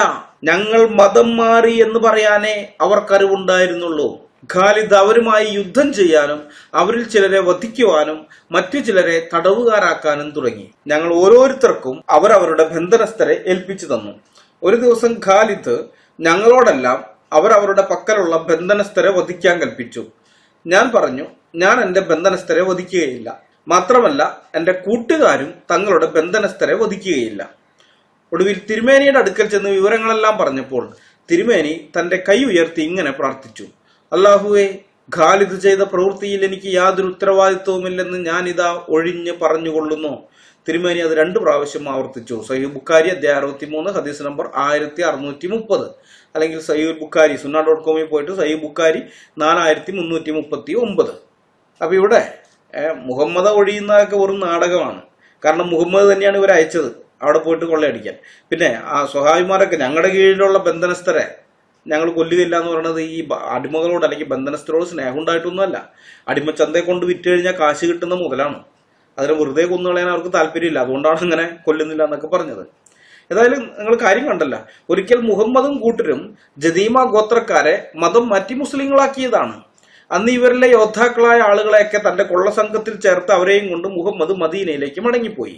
ഞങ്ങൾ മതം മാറി എന്ന് പറയാനേ അവർക്കറിവുണ്ടായിരുന്നുള്ളൂ. ഖാലിദ് അവരുമായി യുദ്ധം ചെയ്യാനും അവരിൽ ചിലരെ വധിക്കുവാനും മറ്റു ചിലരെ തടവുകാരാക്കാനും തുടങ്ങി. ഞങ്ങൾ ഓരോരുത്തർക്കും അവരവരുടെ ബന്ധനസ്ഥരെ ഏൽപ്പിച്ചു തന്നു. ഒരു ദിവസം ഖാലിദ് ഞങ്ങളോടെല്ലാം അവരവരുടെ പക്കലുള്ള ബന്ധനസ്ഥരെ വധിക്കാൻ കൽപ്പിച്ചു. ഞാൻ പറഞ്ഞു, ഞാൻ എന്റെ ബന്ധനസ്ഥരെ വധിക്കുകയില്ല. മാത്രമല്ല എന്റെ കൂട്ടുകാരും തങ്ങളുടെ ബന്ധനസ്ഥരെ വധിക്കുകയില്ല. ഒടുവിൽ തിരുമേനിയുടെ അടുക്കൽ ചെന്ന് വിവരങ്ങളെല്ലാം പറഞ്ഞപ്പോൾ തിരുമേനി തന്റെ കൈ ഉയർത്തി ഇങ്ങനെ പ്രാർത്ഥിച്ചു, അല്ലാഹുവേ, ഖാലിദ് ചെയ്ത പ്രവൃത്തിയിൽ എനിക്ക് യാതൊരു ഉത്തരവാദിത്വവുമില്ലെന്ന് ഞാനിതാ ഒഴിഞ്ഞ് പറഞ്ഞുകൊള്ളുന്നു. തിരുമേനി അത് 2 പ്രാവശ്യം ആവർത്തിച്ചു. സഹീഹ് ബുഖാരി അധ്യായം 63 ഹദീസ് നമ്പർ 1630, അല്ലെങ്കിൽ സഹീഹ് ബുഖാരി sunnah.com പോയിട്ട് സഹീഹ് ബുഖാരി 4339. അപ്പൊ ഇവിടെ മുഹമ്മദ് ഒഴിയുന്നതൊക്കെ വെറും നാടകമാണ്. കാരണം മുഹമ്മദ് തന്നെയാണ് ഇവരെ അയച്ചത് അവിടെ പോയിട്ട് കൊള്ളയടിക്കാൻ. പിന്നെ ആ സ്വഹാബിമാരൊക്കെ ഞങ്ങളുടെ കീഴിലുള്ള ബന്ധനസ്ഥരെ ഞങ്ങൾ കൊല്ലുകയില്ല എന്ന് പറയുന്നത് ഈ അടിമകളോട് അല്ലെങ്കിൽ ബന്ധനസ്ഥരോട് സ്നേഹം ഉണ്ടായിട്ടൊന്നുമല്ല. അടിമച്ചന്തയെ കൊണ്ട് വിറ്റ് കഴിഞ്ഞാൽ കാശ് കിട്ടുന്ന മുതലാണ്. അതിനെ വെറുതെ കൊന്നുകളയാൻ അവർക്ക് താല്പര്യമില്ല. അതുകൊണ്ടാണ് അങ്ങനെ കൊല്ലുന്നില്ല എന്നൊക്കെ പറഞ്ഞത്. ഏതായാലും നിങ്ങൾ കാര്യം കണ്ടല്ല, ഒരിക്കൽ മുഹമ്മദും കൂട്ടരും ജദീമ ഗോത്രക്കാരെ മതം മാറ്റി മുസ്ലിങ്ങളാക്കിയതാണ്. അന്ന് ഇവരിലെ യോദ്ധാക്കളായ ആളുകളെയൊക്കെ തന്റെ കൊള്ളസംഘത്തിൽ ചേർത്ത് അവരെയും കൊണ്ട് മുഹമ്മദ് മദീനയിലേക്ക് മടങ്ങിപ്പോയി.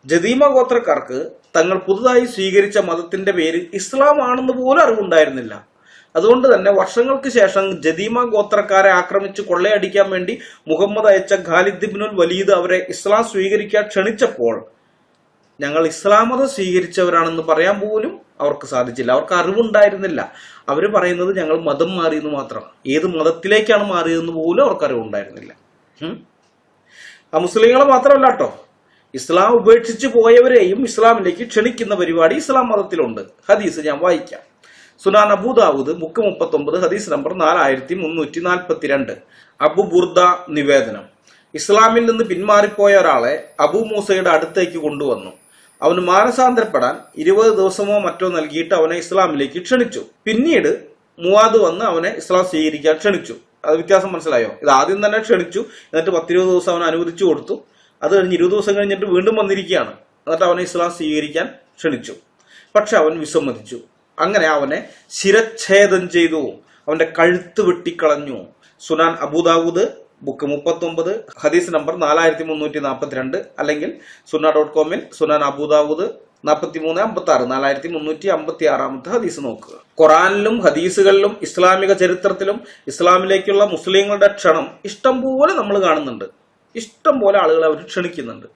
ജദീമ ഗോത്രക്കാർക്ക് തങ്ങൾ പുതുതായി സ്വീകരിച്ച മതത്തിന്റെ പേര് ഇസ്ലാം ആണെന്ന് പോലും അറിവുണ്ടായിരുന്നില്ല. അതുകൊണ്ട് തന്നെ വർഷങ്ങൾക്ക് ശേഷം ജദീമ ഗോത്രക്കാരെ ആക്രമിച്ച് കൊള്ളയടിക്കാൻ വേണ്ടി മുഹമ്മദ് അയച്ച ഖാലിദ് ഇബ്നുൽ വലീദ് അവരെ ഇസ്ലാം സ്വീകരിക്കാൻ ക്ഷണിച്ചപ്പോൾ ഞങ്ങൾ ഇസ്ലാം മതം സ്വീകരിച്ചവരാണെന്ന് പറയാൻ പോലും അവർക്ക് സാധിച്ചില്ല. അവർക്ക് അറിവുണ്ടായിരുന്നില്ല. അവർ പറയുന്നത് ഞങ്ങൾ മതം മാറിയെന്ന് മാത്രം. ഏത് മതത്തിലേക്കാണ് മാറിയതെന്ന് പോലും അവർക്ക് അറിവുണ്ടായിരുന്നില്ല. ആ മുസ്ലിങ്ങളെ മാത്രമല്ല കേട്ടോ, ഇസ്ലാം ഉപേക്ഷിച്ച് പോയവരെയും ഇസ്ലാമിലേക്ക് ക്ഷണിക്കുന്ന പരിപാടി ഇസ്ലാം മതത്തിലുണ്ട്. ഹദീസ് ഞാൻ വായിക്കാം. സുനാൻ അബൂ ദാവൂദ് ബുക്ക് 39 ഹദീസ് നമ്പർ 4342. അബു ബുർദ നിവേദനം. ഇസ്ലാമിൽ നിന്ന് പിന്മാറിപ്പോയ ഒരാളെ അബൂ മൂസയുടെ അടുത്തേക്ക് കൊണ്ടുവന്നു. അവന് മാനസാന്തരപ്പെടാൻ 20 ദിവസമോ മറ്റോ നൽകിയിട്ട് അവനെ ഇസ്ലാമിലേക്ക് ക്ഷണിച്ചു. പിന്നീട് മുവാദ് വന്ന് അവനെ ഇസ്ലാം സ്വീകരിക്കാൻ ക്ഷണിച്ചു. അത് വ്യത്യാസം മനസ്സിലായോ? ഇത് ആദ്യം തന്നെ ക്ഷണിച്ചു, എന്നിട്ട് 10-20 ദിവസം അവൻ അനുവദിച്ചു കൊടുത്തു. അത് കഴിഞ്ഞ് 20 ദിവസം കഴിഞ്ഞിട്ട് വീണ്ടും വന്നിരിക്കുകയാണ്. എന്നിട്ട് അവനെ ഇസ്ലാം സ്വീകരിക്കാൻ ക്ഷണിച്ചു. പക്ഷെ അവൻ വിസമ്മതിച്ചു. അങ്ങനെ അവനെ ശിരച്ഛേദം ചെയ്തു, അവന്റെ കഴുത്ത് വെട്ടിക്കളഞ്ഞു. സുനാൻ അബൂദാവൂദ് ബുക്ക് 39 ഹദീസ് നമ്പർ 4342, അല്ലെങ്കിൽ sunnah.com സുനാൻ അബൂദാവൂദ് 4356 4356 ഹദീസ് നോക്കുക. ഖുറാനിലും ഹദീസുകളിലും ഇസ്ലാമിക ചരിത്രത്തിലും ഇസ്ലാമിലേക്കുള്ള മുസ്ലിങ്ങളുടെ ക്ഷണം ഇഷ്ടം പോലെ നമ്മൾ കാണുന്നുണ്ട്. ഇഷ്ടം പോലെ ആളുകളെ അവർ ക്ഷണിക്കുന്നുണ്ട്.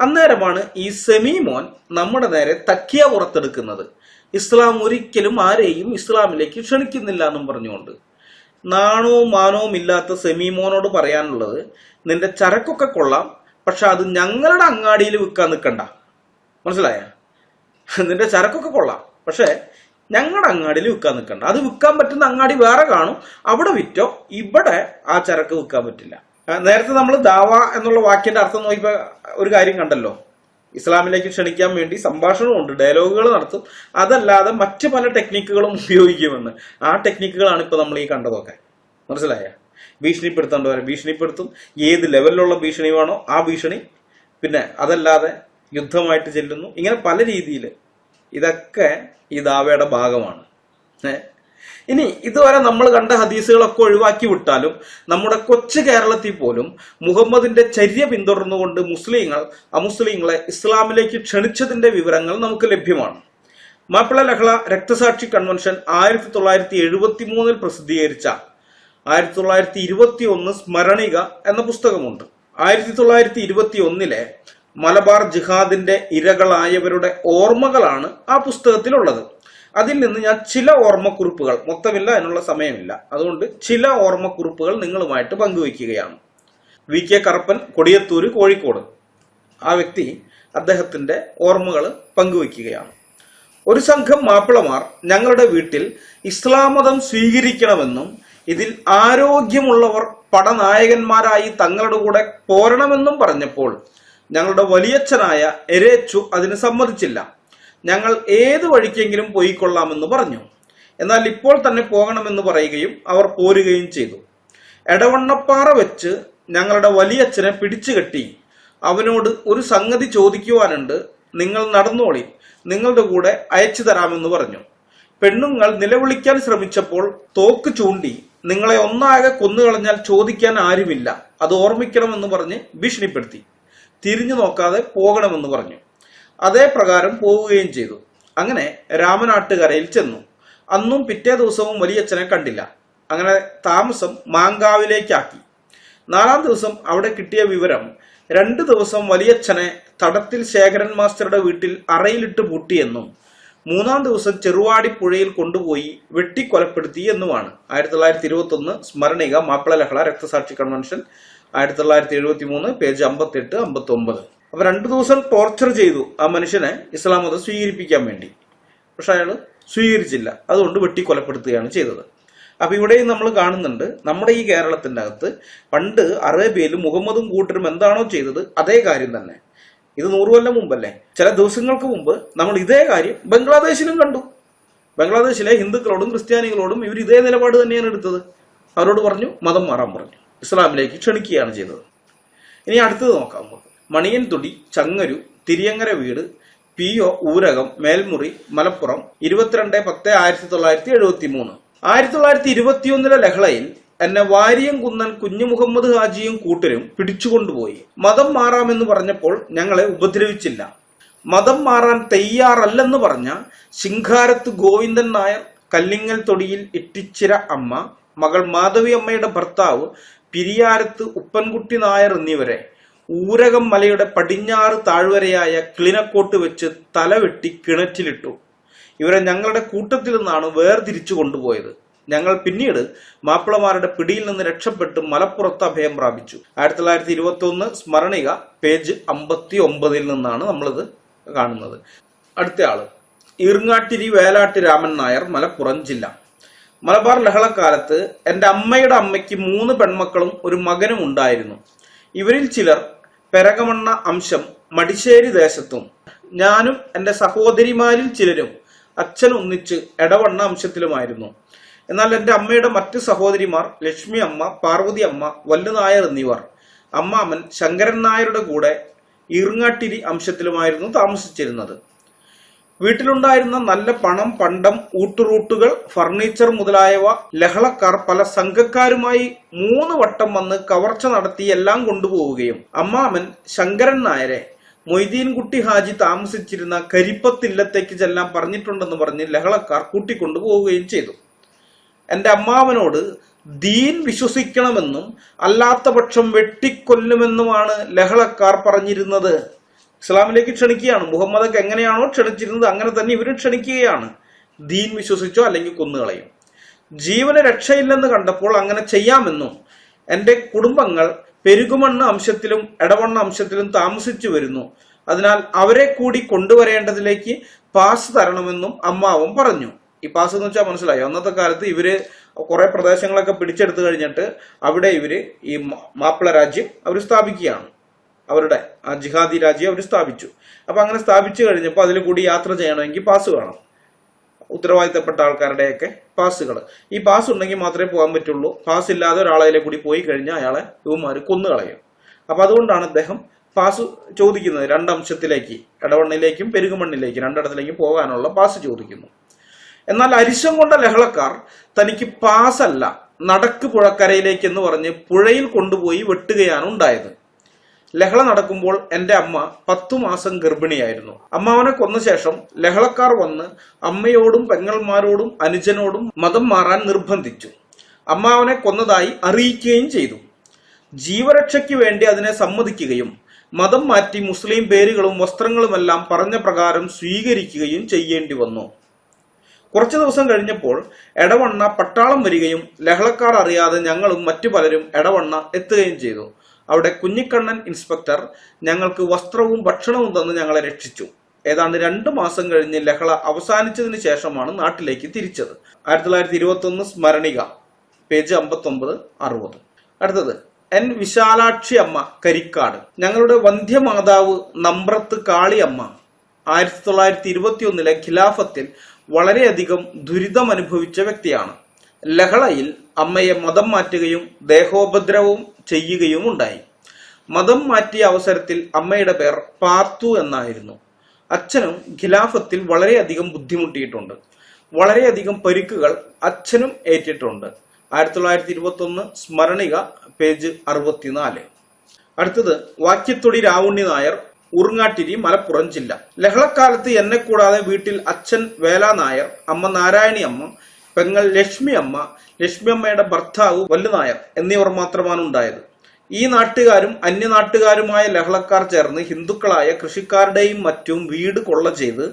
അന്നേരമാണ് ഈ സെമീമോൻ നമ്മുടെ നേരെ തക്കിയ പുറത്തെടുക്കുന്നത്. ഇസ്ലാം ഒരിക്കലും ആരെയും ഇസ്ലാമിലേക്ക് ക്ഷണിക്കുന്നില്ല എന്നും പറഞ്ഞുകൊണ്ട്. നാണവും മാനവും ഇല്ലാത്ത സെമീമോനോട് പറയാനുള്ളത്, നിന്റെ ചരക്കൊക്കെ കൊള്ളാം, പക്ഷെ അത് ഞങ്ങളുടെ അങ്ങാടിയിൽ വിൽക്കാൻ നിൽക്കണ്ട. മനസ്സിലായ? നിന്റെ ചരക്കൊക്കെ കൊള്ളാം, പക്ഷെ ഞങ്ങളുടെ അങ്ങാടിയിൽ വിൽക്കാൻ നിൽക്കണ്ട. അത് വിൽക്കാൻ പറ്റുന്ന അങ്ങാടി വേറെ കാണും, അവിടെ വിറ്റോ. ഇവിടെ ആ ചരക്ക് വിൽക്കാൻ പറ്റില്ല. നേരത്തെ നമ്മൾ ദാവ എന്നുള്ള വാക്കിന്റെ അർത്ഥം നോക്കിയപ്പോ ഒരു കാര്യം കണ്ടല്ലോ. ഇസ്ലാമിലേക്ക് ക്ഷണിക്കാൻ വേണ്ടി സംഭാഷണമുണ്ട്, ഡയലോഗുകൾ നടത്തും. അതല്ലാതെ മറ്റു പല ടെക്നിക്കുകളും ഉപയോഗിക്കുമെന്ന്. ആ ടെക്നിക്കുകളാണ് ഇപ്പൊ നമ്മൾ ഈ കണ്ടതൊക്കെ. മനസ്സിലായ? ഭീഷണിപ്പെടുത്തേണ്ടവരെ ഭീഷണിപ്പെടുത്തും. ഏത് ലെവലിലുള്ള ഭീഷണി വേണോ ആ ഭീഷണി. പിന്നെ അതല്ലാതെ യുദ്ധമായിട്ട് ചെല്ലുന്നു. ഇങ്ങനെ പല രീതിയിൽ. ഇതൊക്കെ ഈ ദാവയുടെ ഭാഗമാണ്. ഇനി ഇതുവരെ നമ്മൾ കണ്ട ഹദീസുകളൊക്കെ ഒഴിവാക്കി വിട്ടാലും നമ്മുടെ കൊച്ചു കേരളത്തിൽ പോലും മുഹമ്മദിന്റെ ചര്യ പിന്തുടർന്നുകൊണ്ട് മുസ്ലിങ്ങൾ അമുസ്ലിങ്ങളെ ഇസ്ലാമിലേക്ക് ക്ഷണിച്ചതിന്റെ വിവരങ്ങൾ നമുക്ക് ലഭ്യമാണ്. മാപ്പിള ലഹള രക്തസാക്ഷി കൺവെൻഷൻ 1973 പ്രസിദ്ധീകരിച്ച 1921 സ്മരണിക എന്ന പുസ്തകമുണ്ട്. 1921 മലബാർ ജിഹാദിന്റെ ഇരകളായവരുടെ ഓർമ്മകളാണ് ആ പുസ്തകത്തിലുള്ളത്. അതിൽ നിന്ന് ഞാൻ ചില ഓർമ്മക്കുറിപ്പുകൾ, മൊത്തമില്ല, അതിനുള്ള സമയമില്ല, അതുകൊണ്ട് ചില ഓർമ്മക്കുറിപ്പുകൾ നിങ്ങളുമായിട്ട് പങ്കുവയ്ക്കുകയാണ്. V K Karuppan, Kodiyathur, Kozhikode. ആ വ്യക്തി അദ്ദേഹത്തിന്റെ ഓർമ്മകൾ പങ്കുവയ്ക്കുകയാണ്. ഒരു സംഘം മാപ്പിളമാർ ഞങ്ങളുടെ വീട്ടിൽ ഇസ്ലാം മതം സ്വീകരിക്കണമെന്നും ഇതിൽ ആരോഗ്യമുള്ളവർ പടനായകന്മാരായി തങ്ങളുടെ കൂടെ പോരണമെന്നും പറഞ്ഞപ്പോൾ ഞങ്ങളുടെ വലിയച്ഛനായ എരേച്ചു അതിന് സമ്മതിച്ചില്ല. ഞങ്ങൾ ഏത് വഴിക്കെങ്കിലും പോയിക്കൊള്ളാമെന്ന് പറഞ്ഞു. എന്നാൽ ഇപ്പോൾ തന്നെ പോകണമെന്ന് പറയുകയും അവർ പോരുകയും ചെയ്തു. എടവണ്ണപ്പാറ വെച്ച് ഞങ്ങളുടെ വലിയച്ഛനെ പിടിച്ചുകെട്ടി അവനോട് ഒരു സംഗതി ചോദിക്കുവാനുണ്ട്, നിങ്ങൾ നടന്നോളി, നിങ്ങളുടെ കൂടെ അയച്ചു തരാമെന്ന് പറഞ്ഞു. പെണ്ണുങ്ങൾ നിലവിളിക്കാൻ ശ്രമിച്ചപ്പോൾ തോക്ക് ചൂണ്ടി നിങ്ങളെ ഒന്നാകെ കൊന്നുകളഞ്ഞാൽ ചോദിക്കാൻ ആരുമില്ല, അത് ഓർമ്മിക്കണമെന്ന് പറഞ്ഞ് ഭീഷണിപ്പെടുത്തി. തിരിഞ്ഞു നോക്കാതെ പോകണമെന്ന് പറഞ്ഞു. അതേ പ്രകാരം പോവുകയും ചെയ്തു. അങ്ങനെ രാമനാട്ടുകരയിൽ ചെന്നു. അന്നും പിറ്റേ ദിവസവും വലിയച്ഛനെ കണ്ടില്ല. അങ്ങനെ താമസം മാങ്കാവിലേക്കാക്കി. 4-ാം ദിവസം അവിടെ കിട്ടിയ വിവരം 2 ദിവസം വലിയച്ഛനെ തടത്തിൽ ശേഖരൻ മാസ്റ്ററുടെ വീട്ടിൽ അറയിലിട്ട് പൂട്ടിയെന്നും 3-ാം ദിവസം ചെറുവാടി പുഴയിൽ കൊണ്ടുപോയി വെട്ടിക്കൊലപ്പെടുത്തി എന്നുമാണ്. 1921 സ്മരണിക മാപ്പിള ലഹള രക്തസാക്ഷി കൺവെൻഷൻ 1973 പേജ് 58-59. അപ്പൊ 2 ദിവസം ടോർച്ചർ ചെയ്തു ആ മനുഷ്യനെ ഇസ്ലാം മതം സ്വീകരിപ്പിക്കാൻ വേണ്ടി. പക്ഷെ അയാൾ സ്വീകരിച്ചില്ല. അതുകൊണ്ട് വെട്ടി കൊലപ്പെടുത്തുകയാണ് ചെയ്തത്. അപ്പൊ ഇവിടെയും നമ്മൾ കാണുന്നുണ്ട്, നമ്മുടെ ഈ കേരളത്തിന്റെ അകത്ത് പണ്ട് അറേബ്യയിൽ മുഹമ്മദും കൂട്ടരും എന്താണോ ചെയ്തത് അതേ കാര്യം തന്നെ. ഇത് 100 കൊല്ലം മുമ്പല്ലേ, ചില ദിവസങ്ങൾക്ക് മുമ്പ് നമ്മൾ ഇതേ കാര്യം ബംഗ്ലാദേശിലും കണ്ടു. ബംഗ്ലാദേശിലെ ഹിന്ദുക്കളോടും ക്രിസ്ത്യാനികളോടും ഇവർ ഇതേ നിലപാട് തന്നെയാണ് എടുത്തത്. അവരോട് പറഞ്ഞു, മതം മാറാൻ പറഞ്ഞു, ഇസ്ലാമിലേക്ക് ക്ഷണിക്കുകയാണ് ചെയ്തത്. ഇനി അടുത്തത് നോക്കാം. മണിയൻതുടി, ചങ്ങരു, തിരിയങ്ങര വീട്, PO ഊരകം, മേൽമുറി, മലപ്പുറം 22/10/1973. 1921 ലഹളയിൽ എന്നെ വാരിയംകുന്നൻ കുഞ്ഞു മുഹമ്മദ് ഹാജിയും കൂട്ടരും പിടിച്ചുകൊണ്ടുപോയി. മതം മാറാമെന്ന് പറഞ്ഞപ്പോൾ ഞങ്ങളെ ഉപദ്രവിച്ചില്ല. മതം മാറാൻ തയ്യാറല്ലെന്ന് പറഞ്ഞ ശിങ്കാരത്ത് ഗോവിന്ദൻ നായർ, കല്ലിങ്ങൽ തൊടിയിൽ ഇട്ടിച്ചിര അമ്മ, മകൾ മാധവി അമ്മയുടെ ഭർത്താവ് പിരിയാരത്ത് ഉപ്പൻകുട്ടി നായർ എന്നിവരെ ഊരകം മലയുടെ പടിഞ്ഞാറ് താഴ്വരയായ കിളിനക്കോട്ട് വെച്ച് തലവെട്ടി കിണറ്റിലിട്ടു. ഇവരെ ഞങ്ങളുടെ കൂട്ടത്തിൽ നിന്നാണ് വേർതിരിച്ചു കൊണ്ടുപോയത്. ഞങ്ങൾ പിന്നീട് മാപ്പിളമാരുടെ പിടിയിൽ നിന്ന് രക്ഷപ്പെട്ട് മലപ്പുറത്ത് അഭയം പ്രാപിച്ചു. 1921 സ്മരണിക പേജ് 59 നിന്നാണ് നമ്മളിത് കാണുന്നത്. അടുത്ത ആള് ഈർങ്ങാട്ടിരി വേലാട്ട് രാമൻ നായർ, മലപ്പുറം ജില്ല. മലബാർ ലഹളക്കാലത്ത് എന്റെ അമ്മയുടെ അമ്മയ്ക്ക് 3 പെൺമക്കളും ഒരു മകനും ഉണ്ടായിരുന്നു. ഇവരിൽ ചിലർ പെരകമണ്ണ അംശം മടിശ്ശേരി ദേശത്തും ഞാനും എന്റെ സഹോദരിമാരിൽ ചിലരും അച്ഛൻ ഒന്നിച്ച് എടവണ്ണ അംശത്തിലുമായിരുന്നു. എന്നാൽ എന്റെ അമ്മയുടെ മറ്റ് സഹോദരിമാർ ലക്ഷ്മി അമ്മ, പാർവതി അമ്മ, വല്ലുനായർ എന്നിവർ അമ്മാമൻ ശങ്കരൻ നായരുടെ കൂടെ ഈർങ്ങാട്ടിരി അംശത്തിലുമായിരുന്നു താമസിച്ചിരുന്നത്. വീട്ടിലുണ്ടായിരുന്ന നല്ല പണം, പണ്ടം, ഊട്ടുറൂട്ടുകൾ, ഫർണിച്ചർ മുതലായവ ലഹളക്കാർ പല സംഘക്കാരുമായി 3 വട്ടം വന്ന് കവർച്ച നടത്തി എല്ലാം കൊണ്ടുപോവുകയും അമ്മാമൻ ശങ്കരൻ നായരെ മൊയ്തീൻകുട്ടി ഹാജി താമസിച്ചിരുന്ന കരിപ്പത്തില്ലത്തേക്ക് ചെല്ലാൻ പറഞ്ഞിട്ടുണ്ടെന്ന് പറഞ്ഞ് ലഹളക്കാർ കൂട്ടിക്കൊണ്ടുപോവുകയും ചെയ്തു. എന്റെ അമ്മാവനോട് ദീൻ വിശ്വസിക്കണമെന്നും അല്ലാത്ത പക്ഷം വെട്ടിക്കൊല്ലുമെന്നുമാണ് ലഹളക്കാർ പറഞ്ഞിരുന്നത്. ഇസ്ലാമിലേക്ക് ക്ഷണിക്കുകയാണ്. മുഹമ്മദൊക്കെ എങ്ങനെയാണോ ക്ഷണിച്ചിരുന്നത് അങ്ങനെ തന്നെ ഇവരും ക്ഷണിക്കുകയാണ്. ദീൻ വിശ്വസിച്ചോ അല്ലെങ്കിൽ കൊന്നുകളയും. ജീവന് രക്ഷയില്ലെന്ന് കണ്ടപ്പോൾ അങ്ങനെ ചെയ്യാമെന്നും എന്റെ കുടുംബങ്ങൾ പെരുകുമണ്ണ് അംശത്തിലും എടവണ്ണ അംശത്തിലും താമസിച്ചു വരുന്നു, അതിനാൽ അവരെ കൂടി കൊണ്ടുവരേണ്ടതിലേക്ക് പാസ് തരണമെന്നും അമ്മാവൻ പറഞ്ഞു. ഈ പാസ് എന്ന് വെച്ചാൽ മനസ്സിലായോ? അന്നത്തെ കാലത്ത് ഇവര് കുറെ പ്രദേശങ്ങളൊക്കെ പിടിച്ചെടുത്തു കഴിഞ്ഞിട്ട് അവിടെ ഇവര് ഈ മാപ്പിള രാജ്യം അവർ സ്ഥാപിക്കുകയാണ്. അവരുടെ ആ ജിഹാദി രാജ്യം അവർ സ്ഥാപിച്ചു. അപ്പൊ അങ്ങനെ സ്ഥാപിച്ചു കഴിഞ്ഞപ്പോൾ അതിൽ കൂടി യാത്ര ചെയ്യണമെങ്കിൽ പാസ് വേണം. ഉത്തരവാദിത്തപ്പെട്ട ആൾക്കാരുടെയൊക്കെ പാസുകൾ. ഈ പാസ് ഉണ്ടെങ്കിൽ മാത്രമേ പോകാൻ പറ്റുള്ളൂ. പാസ് ഇല്ലാതെ ഒരാളെ കൂടി പോയി കഴിഞ്ഞാൽ അയാളെ ഇവന്മാര് കൊന്നുകളയും. അപ്പൊ അതുകൊണ്ടാണ് അദ്ദേഹം പാസ് ചോദിക്കുന്നത്. 2 അംശത്തിലേക്ക്, എടവണ്ണയിലേക്കും പെരുകുമണ്ണിലേക്കും 2 ഇടത്തിലേക്കും പോകാനുള്ള പാസ് ചോദിക്കുന്നു. എന്നാൽ അരിശം കൊണ്ട ലഹളക്കാർ തനിക്ക് പാസല്ല, നടക്ക് പുഴക്കരയിലേക്ക് എന്ന് പറഞ്ഞ് പുഴയിൽ കൊണ്ടുപോയി വെട്ടുകയാണ് ഉണ്ടായത്. ലഹള നടക്കുമ്പോൾ എന്റെ അമ്മ 10 മാസം ഗർഭിണിയായിരുന്നു. അമ്മാവനെ കൊന്ന ശേഷം ലഹളക്കാർ വന്ന് അമ്മയോടും പെങ്ങന്മാരോടും അനുജനോടും മതം മാറാൻ നിർബന്ധിച്ചു. അമ്മാവനെ കൊന്നതായി അറിയിക്കുകയും ചെയ്തു. ജീവരക്ഷയ്ക്ക് വേണ്ടി അതിനെ സമ്മതിക്കുകയും മതം മാറ്റി മുസ്ലിം പേരുകളും വസ്ത്രങ്ങളുമെല്ലാം പറഞ്ഞ പ്രകാരം സ്വീകരിക്കുകയും ചെയ്യേണ്ടി വന്നു. കുറച്ചു ദിവസം കഴിഞ്ഞപ്പോൾ എടവണ്ണ പട്ടാളം വരികയും ലഹളക്കാർ അറിയാതെ ഞങ്ങളും മറ്റു പലരും എടവണ്ണ എത്തുകയും ചെയ്തു. അവിടെ കുഞ്ഞിക്കണ്ണൻ ഇൻസ്പെക്ടർ ഞങ്ങൾക്ക് വസ്ത്രവും ഭക്ഷണവും തന്ന് ഞങ്ങളെ രക്ഷിച്ചു. ഏതാണ്ട് 2 മാസം കഴിഞ്ഞ് ലഹള അവസാനിച്ചതിന് ശേഷമാണ് നാട്ടിലേക്ക് തിരിച്ചത്. 1921 സ്മരണിക പേജ് 59-60. അടുത്തത് എൻ വിശാലാക്ഷി അമ്മ, കരിക്കാട്. ഞങ്ങളുടെ വന്ധ്യമാതാവ് നമ്പ്രത്ത് കാളിയമ്മ 1921 ഖിലാഫത്തിൽ വളരെയധികം ദുരിതമനുഭവിച്ച വ്യക്തിയാണ്. ലഹളയിൽ അമ്മയെ മതം മാറ്റുകയും ദേഹോപദ്രവവും ചെയ്യുകയും ഉണ്ടായി. മതം മാറ്റിയ അവസരത്തിൽ അമ്മയുടെ പേർ പാർത്തു എന്നായിരുന്നു. അച്ഛനും ഖിലാഫത്തിൽ വളരെയധികം ബുദ്ധിമുട്ടിയിട്ടുണ്ട്. വളരെയധികം പരിക്കുകൾ അച്ഛനും ഏറ്റിട്ടുണ്ട്. 1921 സ്മരണിക പേജ് 64. അടുത്തത് വാക്യത്തൊടി രാവുണ്ണി നായർ, ഉറുങ്ങാട്ടിരി, മലപ്പുറം ജില്ല. ലഹളക്കാലത്ത് എന്നെ കൂടാതെ വീട്ടിൽ അച്ഛൻ വേല നായർ, അമ്മ നാരായണി അമ്മ, പെങ്ങൾ ലക്ഷ്മി അമ്മ, ലക്ഷ്മി അമ്മയുടെ ഭർത്താവ് വല്ലുനായർ എന്നിവർ മാത്രമാണ് ഉണ്ടായത്. ഈ നാട്ടുകാരും അന്യനാട്ടുകാരുമായ ലഹളക്കാർ ചേർന്ന് ഹിന്ദുക്കളായ കൃഷിക്കാരുടെയും മറ്റും വീട് കൊള്ള ചെയ്ത്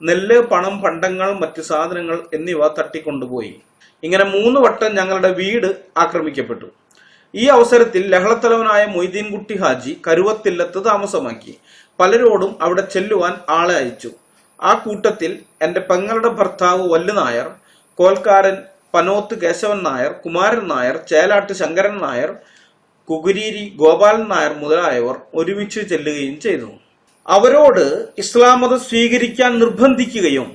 നെല്ല്, പണം, പണ്ടങ്ങൾ, മറ്റു സാധനങ്ങൾ എന്നിവ തട്ടിക്കൊണ്ടുപോയി. ഇങ്ങനെ 3 വട്ടം ഞങ്ങളുടെ വീട് ആക്രമിക്കപ്പെട്ടു. ഈ അവസരത്തിൽ ലഹളത്തലവനായ മൊയ്തീൻകുട്ടി ഹാജി കരുവത്തില്ലത്ത് താമസമാക്കി. പലരോടും അവിടെ ചെല്ലുവാൻ ആളെ അയച്ചു. ആ കൂട്ടത്തിൽ എന്റെ പെങ്ങളുടെ ഭർത്താവ് വല്ലുനായർ, കോൽക്കാരൻ പനോത്ത് കേശവൻ നായർ, കുമാരൻ നായർ, ചേലാട്ട് ശങ്കരൻ നായർ, കുകുരീരി ഗോപാലൻ നായർ മുതലായവർ ഒരുമിച്ച് ചെല്ലുകയും ചെയ്തു. അവരോട് ഇസ്ലാം മതം സ്വീകരിക്കാൻ നിർബന്ധിക്കുകയും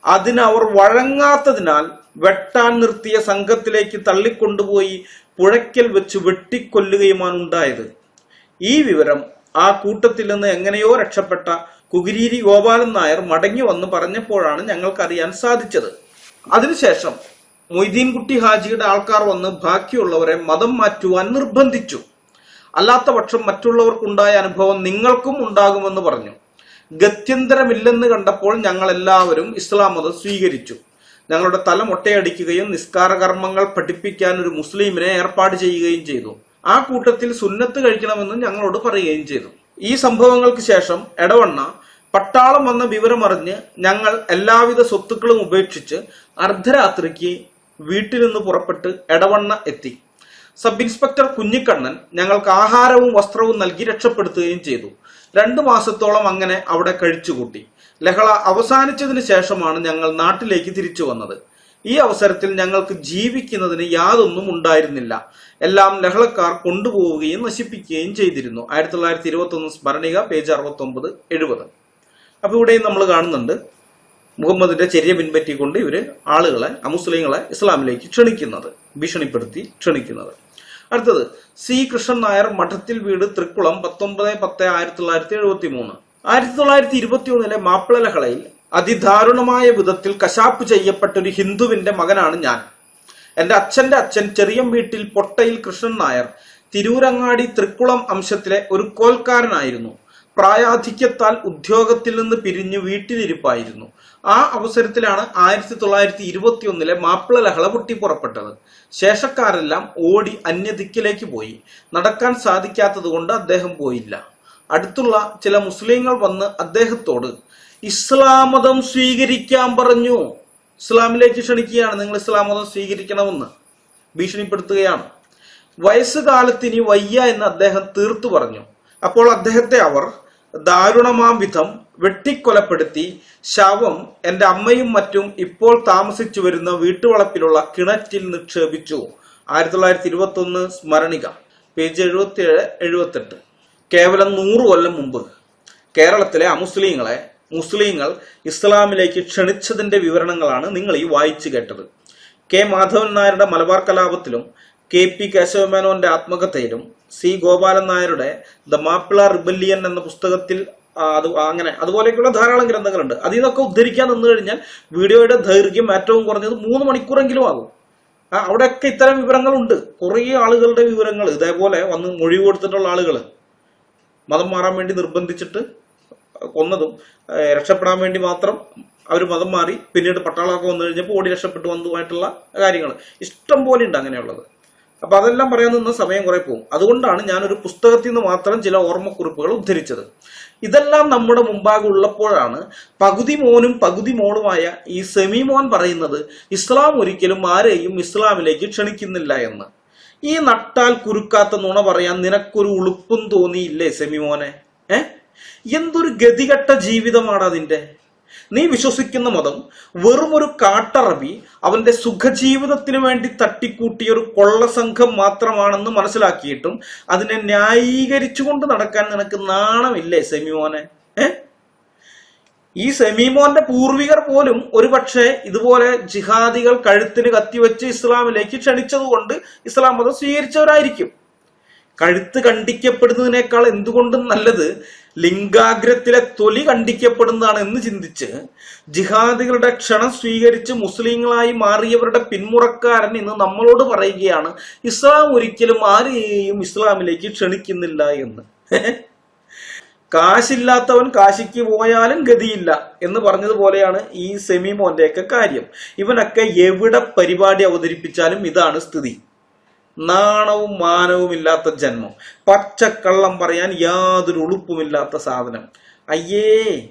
അതിന് അവർ വഴങ്ങാത്തതിനാൽ വെട്ടാൻ നിർത്തിയ സംഘത്തിലേക്ക് തള്ളിക്കൊണ്ടുപോയി പുഴയ്ക്കൽ വെച്ച് വെട്ടിക്കൊല്ലുകയുമാണ് ഉണ്ടായത്. ഈ വിവരം ആ കൂട്ടത്തിൽ നിന്ന് എങ്ങനെയോ രക്ഷപ്പെട്ട കുകുരീരി ഗോപാലൻ നായർ മടങ്ങി വന്ന് പറഞ്ഞപ്പോഴാണ് ഞങ്ങൾക്കറിയാൻ സാധിച്ചത്. അതിനുശേഷം മൊയ്തീൻകുട്ടി ഹാജിയുടെ ആൾക്കാർ വന്ന് ബാക്കിയുള്ളവരെ മതം മാറ്റുവാൻ നിർബന്ധിച്ചു. അല്ലാത്ത പക്ഷം മറ്റുള്ളവർക്കുണ്ടായ അനുഭവം നിങ്ങൾക്കും ഉണ്ടാകുമെന്ന് പറഞ്ഞു. ഗത്യന്തരമില്ലെന്ന് കണ്ടപ്പോൾ ഞങ്ങൾ എല്ലാവരും ഇസ്ലാം മതം സ്വീകരിച്ചു. ഞങ്ങളുടെ തല മൊട്ടയടിക്കുകയും നിസ്കാര കർമ്മങ്ങൾ പഠിപ്പിക്കാൻ ഒരു മുസ്ലിമിനെ ഏർപ്പാട് ചെയ്യുകയും ചെയ്തു. ആ കൂട്ടത്തിൽ സുന്നത്ത് കഴിക്കണമെന്ന് ഞങ്ങളോട് പറയുകയും ചെയ്തു. ഈ സംഭവങ്ങൾക്ക് ശേഷം എടവണ്ണ പട്ടാളം വന്ന വിവരമറിഞ്ഞ് ഞങ്ങൾ എല്ലാവിധ സ്വത്തുക്കളും ഉപേക്ഷിച്ച് അർദ്ധരാത്രിക്ക് വീട്ടിൽ നിന്ന് പുറപ്പെട്ട് എടവണ്ണ എത്തി. സബ് ഇൻസ്പെക്ടർ കുഞ്ഞിക്കണ്ണൻ ഞങ്ങൾക്ക് ആഹാരവും വസ്ത്രവും നൽകി രക്ഷപ്പെടുത്തുകയും ചെയ്തു. 2 മാസത്തോളം അങ്ങനെ അവിടെ കഴിച്ചുകൂട്ടി. ലഹള അവസാനിച്ചതിന് ശേഷമാണ് ഞങ്ങൾ നാട്ടിലേക്ക് തിരിച്ചു വന്നത്. ഈ അവസരത്തിൽ ഞങ്ങൾക്ക് ജീവിക്കുന്നതിന് യാതൊന്നും ഉണ്ടായിരുന്നില്ല. എല്ലാം ലഹളക്കാർ കൊണ്ടുപോവുകയും നശിപ്പിക്കുകയും ചെയ്തിരുന്നു. 1921 സ്മരണിക, പേജ് 69-70. അപ്പൊ ഇവിടെയും നമ്മൾ കാണുന്നുണ്ട് മുഹമ്മദിന്റെ ചര്യ പിൻപറ്റിക്കൊണ്ട് ഇവര് ആളുകളെ, അമുസ്ലിങ്ങളെ ഇസ്ലാമിലേക്ക് ക്ഷണിക്കുന്നത്, ഭീഷണിപ്പെടുത്തി ക്ഷണിക്കുന്നത്. അടുത്തത് സി കൃഷ്ണൻ നായർ, മഠത്തിൽ വീട്, തൃക്കുളം, 19/10/1973. 1921 മാപ്പിള ലഹളയിൽ അതിദാരുണമായ വിധത്തിൽ കശാപ്പ് ചെയ്യപ്പെട്ട ഒരു ഹിന്ദുവിന്റെ മകനാണ് ഞാൻ. എന്റെ അച്ഛന്റെ അച്ഛൻ ചെറിയം വീട്ടിൽ പൊട്ടയിൽ കൃഷ്ണൻ നായർ തിരൂരങ്ങാടി തൃക്കുളം അംശത്തിലെ ഒരു കോൽക്കാരനായിരുന്നു. പ്രായാധിക്യത്താൽ ഉദ്യോഗത്തിൽ നിന്ന് പിരിഞ്ഞ് വീട്ടിലിരിപ്പായിരുന്നു. ആ അവസരത്തിലാണ് 1921 മാപ്പിള ലഹള പൊട്ടിപ്പുറപ്പെട്ടത്. ശേഷക്കാരെല്ലാം ഓടി അന്യദിക്കിലേക്ക് പോയി. നടക്കാൻ സാധിക്കാത്തത് കൊണ്ട് അദ്ദേഹം പോയില്ല. അടുത്തുള്ള ചില മുസ്ലിങ്ങൾ വന്ന് അദ്ദേഹത്തോട് ഇസ്ലാം മതം സ്വീകരിക്കാൻ പറഞ്ഞു. ഇസ്ലാമിലേക്ക് ക്ഷണിക്കുകയാണ്, നിങ്ങൾ ഇസ്ലാം മതം സ്വീകരിക്കണമെന്ന് ഭീഷണിപ്പെടുത്തുകയാണ്. വയസ്സുകാലത്ത് ഇനി വയ്യ എന്ന് അദ്ദേഹം തീർത്തു പറഞ്ഞു. അപ്പോൾ അദ്ദേഹത്തെ അവർ ദാരുണമാം വിധം വെട്ടിക്കൊലപ്പെടുത്തി ശവം എന്റെ അമ്മയും മറ്റും ഇപ്പോൾ താമസിച്ചു വരുന്ന വീട്ടുവളപ്പിലുള്ള കിണറ്റിൽ നിക്ഷേപിച്ചു. 1921 സ്മരണിക, പേജ് 77-78. കേവലം 100 കൊല്ലം മുമ്പ് കേരളത്തിലെ അമുസ്ലിങ്ങളെ മുസ്ലിങ്ങൾ ഇസ്ലാമിലേക്ക് ക്ഷണിച്ചതിന്റെ വിവരണങ്ങളാണ് നിങ്ങൾ ഈ വായിച്ചു കേട്ടത്. കെ മാധവൻ നായരുടെ മലബാർ കലാപത്തിലും KP കേശവമേനോന്റെ ആത്മകഥയിലും സി ഗോപാലൻ നായരുടെ ദ മാപ്പിള റിബല്ലിയൻ എന്ന പുസ്തകത്തിൽ അങ്ങനെ അതുപോലെയൊക്കെയുള്ള ധാരാളം ഗ്രന്ഥങ്ങളുണ്ട്. അതിൽ നിന്നൊക്കെ ഉദ്ധരിക്കാൻ നിന്ന് കഴിഞ്ഞാൽ വീഡിയോയുടെ ദൈർഘ്യം ഏറ്റവും കുറഞ്ഞത് 3 മണിക്കൂറെങ്കിലും ആകും. അവിടെയൊക്കെ ഇത്തരം വിവരങ്ങളുണ്ട്. കുറേ ആളുകളുടെ വിവരങ്ങൾ ഇതേപോലെ വന്ന് മൊഴി കൊടുത്തിട്ടുള്ള ആളുകൾ മതം മാറാൻ വേണ്ടി നിർബന്ധിച്ചിട്ട് കൊന്നതും രക്ഷപ്പെടാൻ വേണ്ടി മാത്രം അവർ മതം മാറി പിന്നീട് പട്ടാളമൊക്കെ വന്നു കഴിഞ്ഞപ്പോൾ ഓടി രക്ഷപ്പെട്ടു വന്നതുമായിട്ടുള്ള കാര്യങ്ങൾ ഇഷ്ടം പോലെ ഉണ്ട് അങ്ങനെയുള്ളത്. അപ്പൊ അതെല്ലാം പറയാൻ നിന്ന് സമയം കുറെ പോകും. അതുകൊണ്ടാണ് ഞാനൊരു പുസ്തകത്തിൽ നിന്ന് മാത്രം ചില ഓർമ്മക്കുറിപ്പുകൾ ഉദ്ധരിച്ചത്. ഇതെല്ലാം നമ്മുടെ മുമ്പാകെ ഉള്ളപ്പോഴാണ് പകുതി മോനും പകുതി മോളുമായ ഈ സെമിമോൻ പറയുന്നത് ഇസ്ലാം ഒരിക്കലും ആരെയും ഇസ്ലാമിലേക്ക് ക്ഷണിക്കുന്നില്ല എന്ന്. ഈ നട്ടാൽ കുരുക്കാത്ത നുണ പറയാൻ നിനക്കൊരു ഉളുപ്പും തോന്നിയില്ലേ സെമിമോനെ? എന്തൊരു ഗതികെട്ട ജീവിതമാണ് അതിന്റെ. നീ വിശ്വസിക്കുന്ന മതം വെറുമൊരു കാട്ടറബി അവന്റെ സുഖജീവിതത്തിന് വേണ്ടി തട്ടിക്കൂട്ടിയ ഒരു കൊള്ളസംഘം മാത്രമാണെന്ന് മനസ്സിലാക്കിയിട്ടും അതിനെ ന്യായീകരിച്ചുകൊണ്ട് നടക്കാൻ നിനക്ക് നാണമില്ലേ സെമിമോനെ? ഈ സെമിമോന്റെ പൂർവികർ പോലും ഒരുപക്ഷെ ഇതുപോലെ ജിഹാദികൾ കഴുത്തിന് കത്തിവെച്ച് ഇസ്ലാമിലേക്ക് ക്ഷണിച്ചതുകൊണ്ട് ഇസ്ലാം മതം സ്വീകരിച്ചവരായിരിക്കും. കഴുത്ത് കണ്ടിക്കപ്പെടുന്നതിനേക്കാൾ എന്തുകൊണ്ടും നല്ലത് ലിംഗാഗ്രത്തിലെ തൊലി കണ്ടിക്കപ്പെടുന്നതാണ് എന്ന് ചിന്തിച്ച് ജിഹാദികളുടെ ക്ഷണം സ്വീകരിച്ച് മുസ്ലിങ്ങളായി മാറിയവരുടെ പിന്മുറക്കാരൻ ഇന്ന് നമ്മളോട് പറയുകയാണ് ഇസ്ലാം ഒരിക്കലും ആരെയും ഇസ്ലാമിലേക്ക് ക്ഷണിക്കുന്നില്ല എന്ന്. കാശില്ലാത്തവൻ കാശിക്ക് പോയാലും ഗതിയില്ല എന്ന് പറഞ്ഞതുപോലെയാണ് ഈ സെമിമോന്റെയൊക്കെ കാര്യം. ഇവനൊക്കെ എവിടെ പരിപാടി അവതരിപ്പിച്ചാലും ഇതാണ് സ്ഥിതി. നാണവും മാനവും ഇല്ലാത്ത ജന്മം, പച്ചക്കള്ളം പറയാൻ യാതൊരു ഉളുപ്പുമില്ലാത്ത സാധനം. അയ്യേ,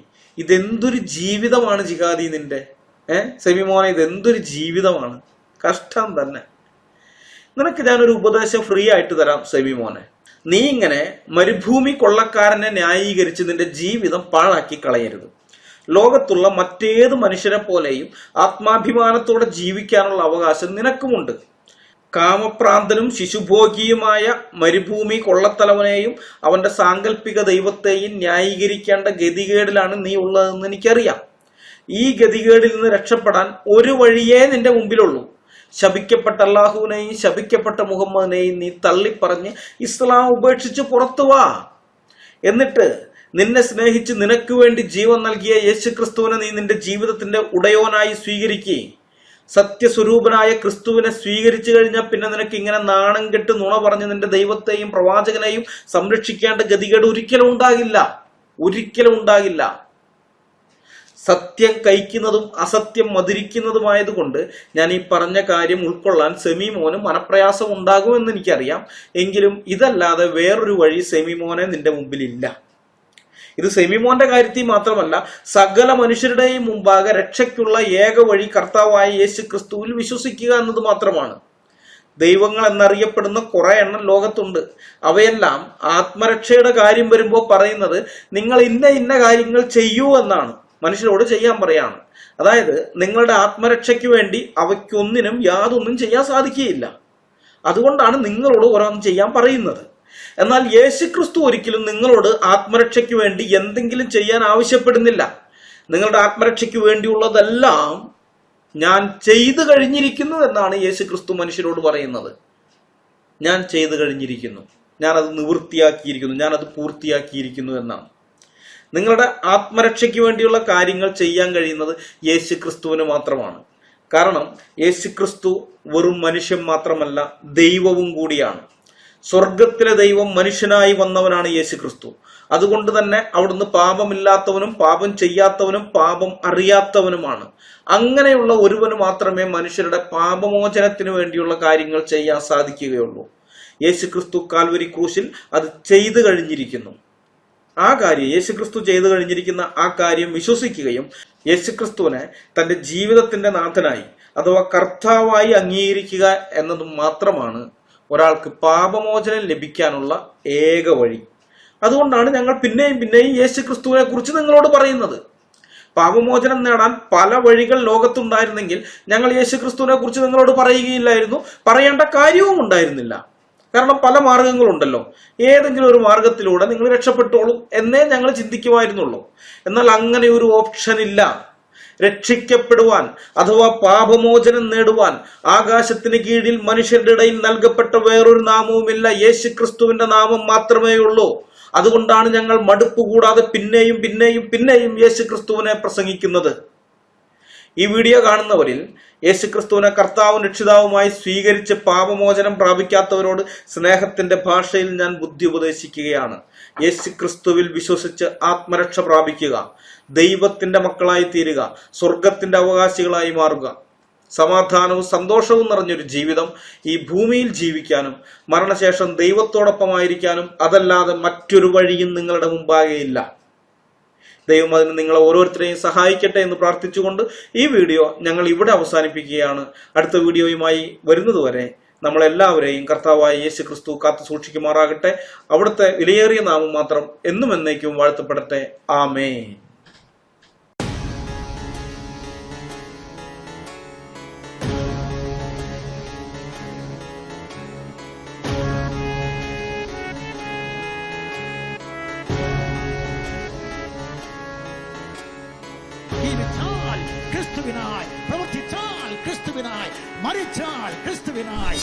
ഇതെന്തൊരു ജീവിതമാണ് ജിഹാദി നിന്റെ. സെമിമോനെ, ഇതെന്തൊരു ജീവിതമാണ്, കഷ്ടം തന്നെ. നിനക്ക് ഞാനൊരു ഉപദേശം ഫ്രീ ആയിട്ട് തരാം സെമി മോനെ. നീ ഇങ്ങനെ മരുഭൂമി കൊള്ളക്കാരനെ ന്യായീകരിച്ച് നിന്റെ ജീവിതം പാഴാക്കി കളയരുത്. ലോകത്തുള്ള മറ്റേത് മനുഷ്യരെ പോലെയും ആത്മാഭിമാനത്തോടെ ജീവിക്കാനുള്ള അവകാശം നിനക്കുമുണ്ട്. കാമപ്രാന്തനും ശിശുഭോഗിയുമായ മരുഭൂമി കൊള്ളത്തലവനെയും അവന്റെ സാങ്കല്പിക ദൈവത്തെയും ന്യായീകരിക്കേണ്ട ഗതികേടിലാണ് നീ ഉള്ളതെന്ന് എനിക്കറിയാം. ഈ ഗതികേടിൽ നിന്ന് രക്ഷപ്പെടാൻ ഒരു വഴിയേ നിന്റെ മുമ്പിലുള്ളൂ. ശപിക്കപ്പെട്ട അല്ലാഹുവിനെയും ശപിക്കപ്പെട്ട മുഹമ്മദിനെയും നീ തള്ളിപ്പറഞ്ഞ് ഇസ്ലാം ഉപേക്ഷിച്ച് പുറത്തു വാ. എന്നിട്ട് നിന്നെ സ്നേഹിച്ച് നിനക്ക് വേണ്ടി ജീവൻ നൽകിയ യേശു ക്രിസ്തുവിനെ നീ നിന്റെ ജീവിതത്തിന്റെ ഉടയോനായി സ്വീകരിക്കുകയും സത്യസ്വരൂപനായ ക്രിസ്തുവിനെ സ്വീകരിച്ചു കഴിഞ്ഞാൽ പിന്നെ നിനക്ക് ഇങ്ങനെ നാണം കെട്ട് നുണ പറഞ്ഞ് നിന്റെ ദൈവത്തെയും പ്രവാചകനെയും സംരക്ഷിക്കേണ്ട ഗതികേട് ഒരിക്കലും ഉണ്ടാകില്ല. സത്യം കഴിക്കുന്നതും അസത്യം മധുരിക്കുന്നതുമായതുകൊണ്ട് ഞാൻ ഈ പറഞ്ഞ കാര്യം ഉൾക്കൊള്ളാൻ സെമി മോന് മനപ്രയാസം ഉണ്ടാകുമെന്ന് എനിക്കറിയാം. എങ്കിലും ഇതല്ലാതെ വേറൊരു വഴി സെമി മോനെ നിന്റെ മുമ്പിലില്ല. ഇത് സെമിമോന്റെ കാര്യത്തിൽ മാത്രമല്ല, സകല മനുഷ്യരുടെയും മുമ്പാകെ രക്ഷയ്ക്കുള്ള ഏക വഴി കർത്താവായ യേശു ക്രിസ്തുവിൽ വിശ്വസിക്കുക എന്നത് മാത്രമാണ്. ദൈവങ്ങൾ എന്നറിയപ്പെടുന്ന കുറെ എണ്ണം ലോകത്തുണ്ട്. അവയെല്ലാം ആത്മരക്ഷയുടെ കാര്യം വരുമ്പോൾ പറയുന്നത് നിങ്ങൾ ഇന്ന കാര്യങ്ങൾ ചെയ്യൂ എന്നാണ്, മനുഷ്യരോട് ചെയ്യാൻ പറയാണ്. അതായത് നിങ്ങളുടെ ആത്മരക്ഷയ്ക്ക് വേണ്ടി അവയ്ക്കൊന്നിനും യാതൊന്നും ചെയ്യാൻ സാധിക്കുകയില്ല. അതുകൊണ്ടാണ് നിങ്ങളോട് ഓരോന്നും ചെയ്യാൻ പറയുന്നത്. എന്നാൽ യേശുക്രിസ്തു ഒരിക്കലും നിങ്ങളോട് ആത്മരക്ഷയ്ക്ക് വേണ്ടി എന്തെങ്കിലും ചെയ്യാൻ ആവശ്യപ്പെടുന്നില്ല. നിങ്ങളുടെ ആത്മരക്ഷയ്ക്ക് വേണ്ടിയുള്ളതെല്ലാം ഞാൻ ചെയ്തു കഴിഞ്ഞിരിക്കുന്നു എന്നാണ് യേശുക്രിസ്തു മനുഷ്യരോട് പറയുന്നത്. ഞാൻ ചെയ്തു കഴിഞ്ഞിരിക്കുന്നു, ഞാനത് നിവൃത്തിയാക്കിയിരിക്കുന്നു, ഞാനത് പൂർത്തിയാക്കിയിരിക്കുന്നു എന്നാണ്. നിങ്ങളുടെ ആത്മരക്ഷയ്ക്ക് വേണ്ടിയുള്ള കാര്യങ്ങൾ ചെയ്യാൻ കഴിയുന്നത് യേശുക്രിസ്തുവിന് മാത്രമാണ്. കാരണം യേശുക്രിസ്തു വെറും മനുഷ്യൻ മാത്രമല്ല, ദൈവവും കൂടിയാണ്. സ്വർഗത്തിലെ ദൈവം മനുഷ്യനായി വന്നവനാണ് യേശുക്രിസ്തു. അതുകൊണ്ട് തന്നെ അവിടുന്ന് പാപമില്ലാത്തവനും പാപം ചെയ്യാത്തവനും പാപം അറിയാത്തവനുമാണ്. അങ്ങനെയുള്ള ഒരുവന് മാത്രമേ മനുഷ്യരുടെ പാപമോചനത്തിന് വേണ്ടിയുള്ള കാര്യങ്ങൾ ചെയ്യാൻ സാധിക്കുകയുള്ളൂ. യേശുക്രിസ്തു കാൽവരി ക്രൂശിൽ അത് ചെയ്തു കഴിഞ്ഞിരിക്കുന്നു. ആ കാര്യം യേശുക്രിസ്തു ചെയ്തു കഴിഞ്ഞിരിക്കുന്ന ആ കാര്യം വിശ്വസിക്കുകയും യേശുക്രിസ്തുവിനെ തന്റെ ജീവിതത്തിന്റെ നാഥനായി അഥവാ കർത്താവായി അംഗീകരിക്കുക എന്നതും മാത്രമാണ് ഒരാൾക്ക് പാപമോചനം ലഭിക്കാനുള്ള ഏക വഴി. അതുകൊണ്ടാണ് ഞങ്ങൾ പിന്നെയും യേശുക്രിസ്തുവിനെ കുറിച്ച് നിങ്ങളോട് പറയുന്നത്. പാപമോചനം നേടാൻ പല വഴികൾ ലോകത്തുണ്ടായിരുന്നെങ്കിൽ ഞങ്ങൾ യേശുക്രിസ്തുവിനെ കുറിച്ച് നിങ്ങളോട് പറയുകയില്ലായിരുന്നു, പറയേണ്ട കാര്യവും ഉണ്ടായിരുന്നില്ല. കാരണം പല മാർഗങ്ങളുണ്ടല്ലോ, ഏതെങ്കിലും ഒരു മാർഗത്തിലൂടെ നിങ്ങൾ രക്ഷപ്പെട്ടോളും എന്നേ ഞങ്ങൾ ചിന്തിക്കുമായിരുന്നുള്ളൂ. എന്നാൽ അങ്ങനെ ഒരു ഓപ്ഷൻ ഇല്ല. രക്ഷിക്കപ്പെടുവാൻ അഥവാ പാപമോചനം നേടുവാൻ ആകാശത്തിന് കീഴിൽ മനുഷ്യരുടെ ഇടയിൽ നൽകപ്പെട്ട വേറൊരു നാമവുമില്ല, യേശുക്രിസ്തുവിന്റെ നാമം മാത്രമേ ഉള്ളൂ. അതുകൊണ്ടാണ് ഞങ്ങൾ മടുപ്പ് കൂടാതെ പിന്നെയും യേശുക്രിസ്തുവിനെ പ്രസംഗിക്കുന്നത്. ഈ വീഡിയോ കാണുന്നവരിൽ യേശുക്രിസ്തുവിനെ കർത്താവും രക്ഷിതാവുമായി സ്വീകരിച്ച് പാപമോചനം പ്രാപിക്കാത്തവരോട് സ്നേഹത്തിന്റെ ഭാഷയിൽ ഞാൻ ബുദ്ധി ഉപദേശിക്കുകയാണ്. യേശുക്രിസ്തുവിൽ വിശ്വസിച്ച് ആത്മരക്ഷ പ്രാപിക്കുക, ദൈവത്തിന്റെ മക്കളായി തീരുക, സ്വർഗത്തിന്റെ അവകാശികളായി മാറുക. സമാധാനവും സന്തോഷവും നിറഞ്ഞൊരു ജീവിതം ഈ ഭൂമിയിൽ ജീവിക്കാനും മരണശേഷം ദൈവത്തോടൊപ്പമായിരിക്കാനും അതല്ലാതെ മറ്റൊരു വഴിയും നിങ്ങളുടെ മുമ്പാകെയില്ല. ദൈവം അതിന് നിങ്ങളെ ഓരോരുത്തരെയും സഹായിക്കട്ടെ എന്ന് പ്രാർത്ഥിച്ചുകൊണ്ട് ഈ വീഡിയോ ഞങ്ങൾ ഇവിടെ അവസാനിപ്പിക്കുകയാണ്. അടുത്ത വീഡിയോയുമായി വരുന്നതുവരെ നമ്മളെല്ലാവരെയും കർത്താവായ യേശുക്രിസ്തു കാത്തു സൂക്ഷിക്കുമാറാകട്ടെ. അവിടുത്തെ വിലയേറിയ നാമം മാത്രം എന്നും എന്നേക്കും വാഴ്ത്തപ്പെടട്ടെ. ആമേൻ. ക്രിസ്തുവിനായി പ്രവർത്തിച്ചാൽ ക്രിസ്തുവിനായി മരിച്ചാൽ ക്രിസ്തുവിനായി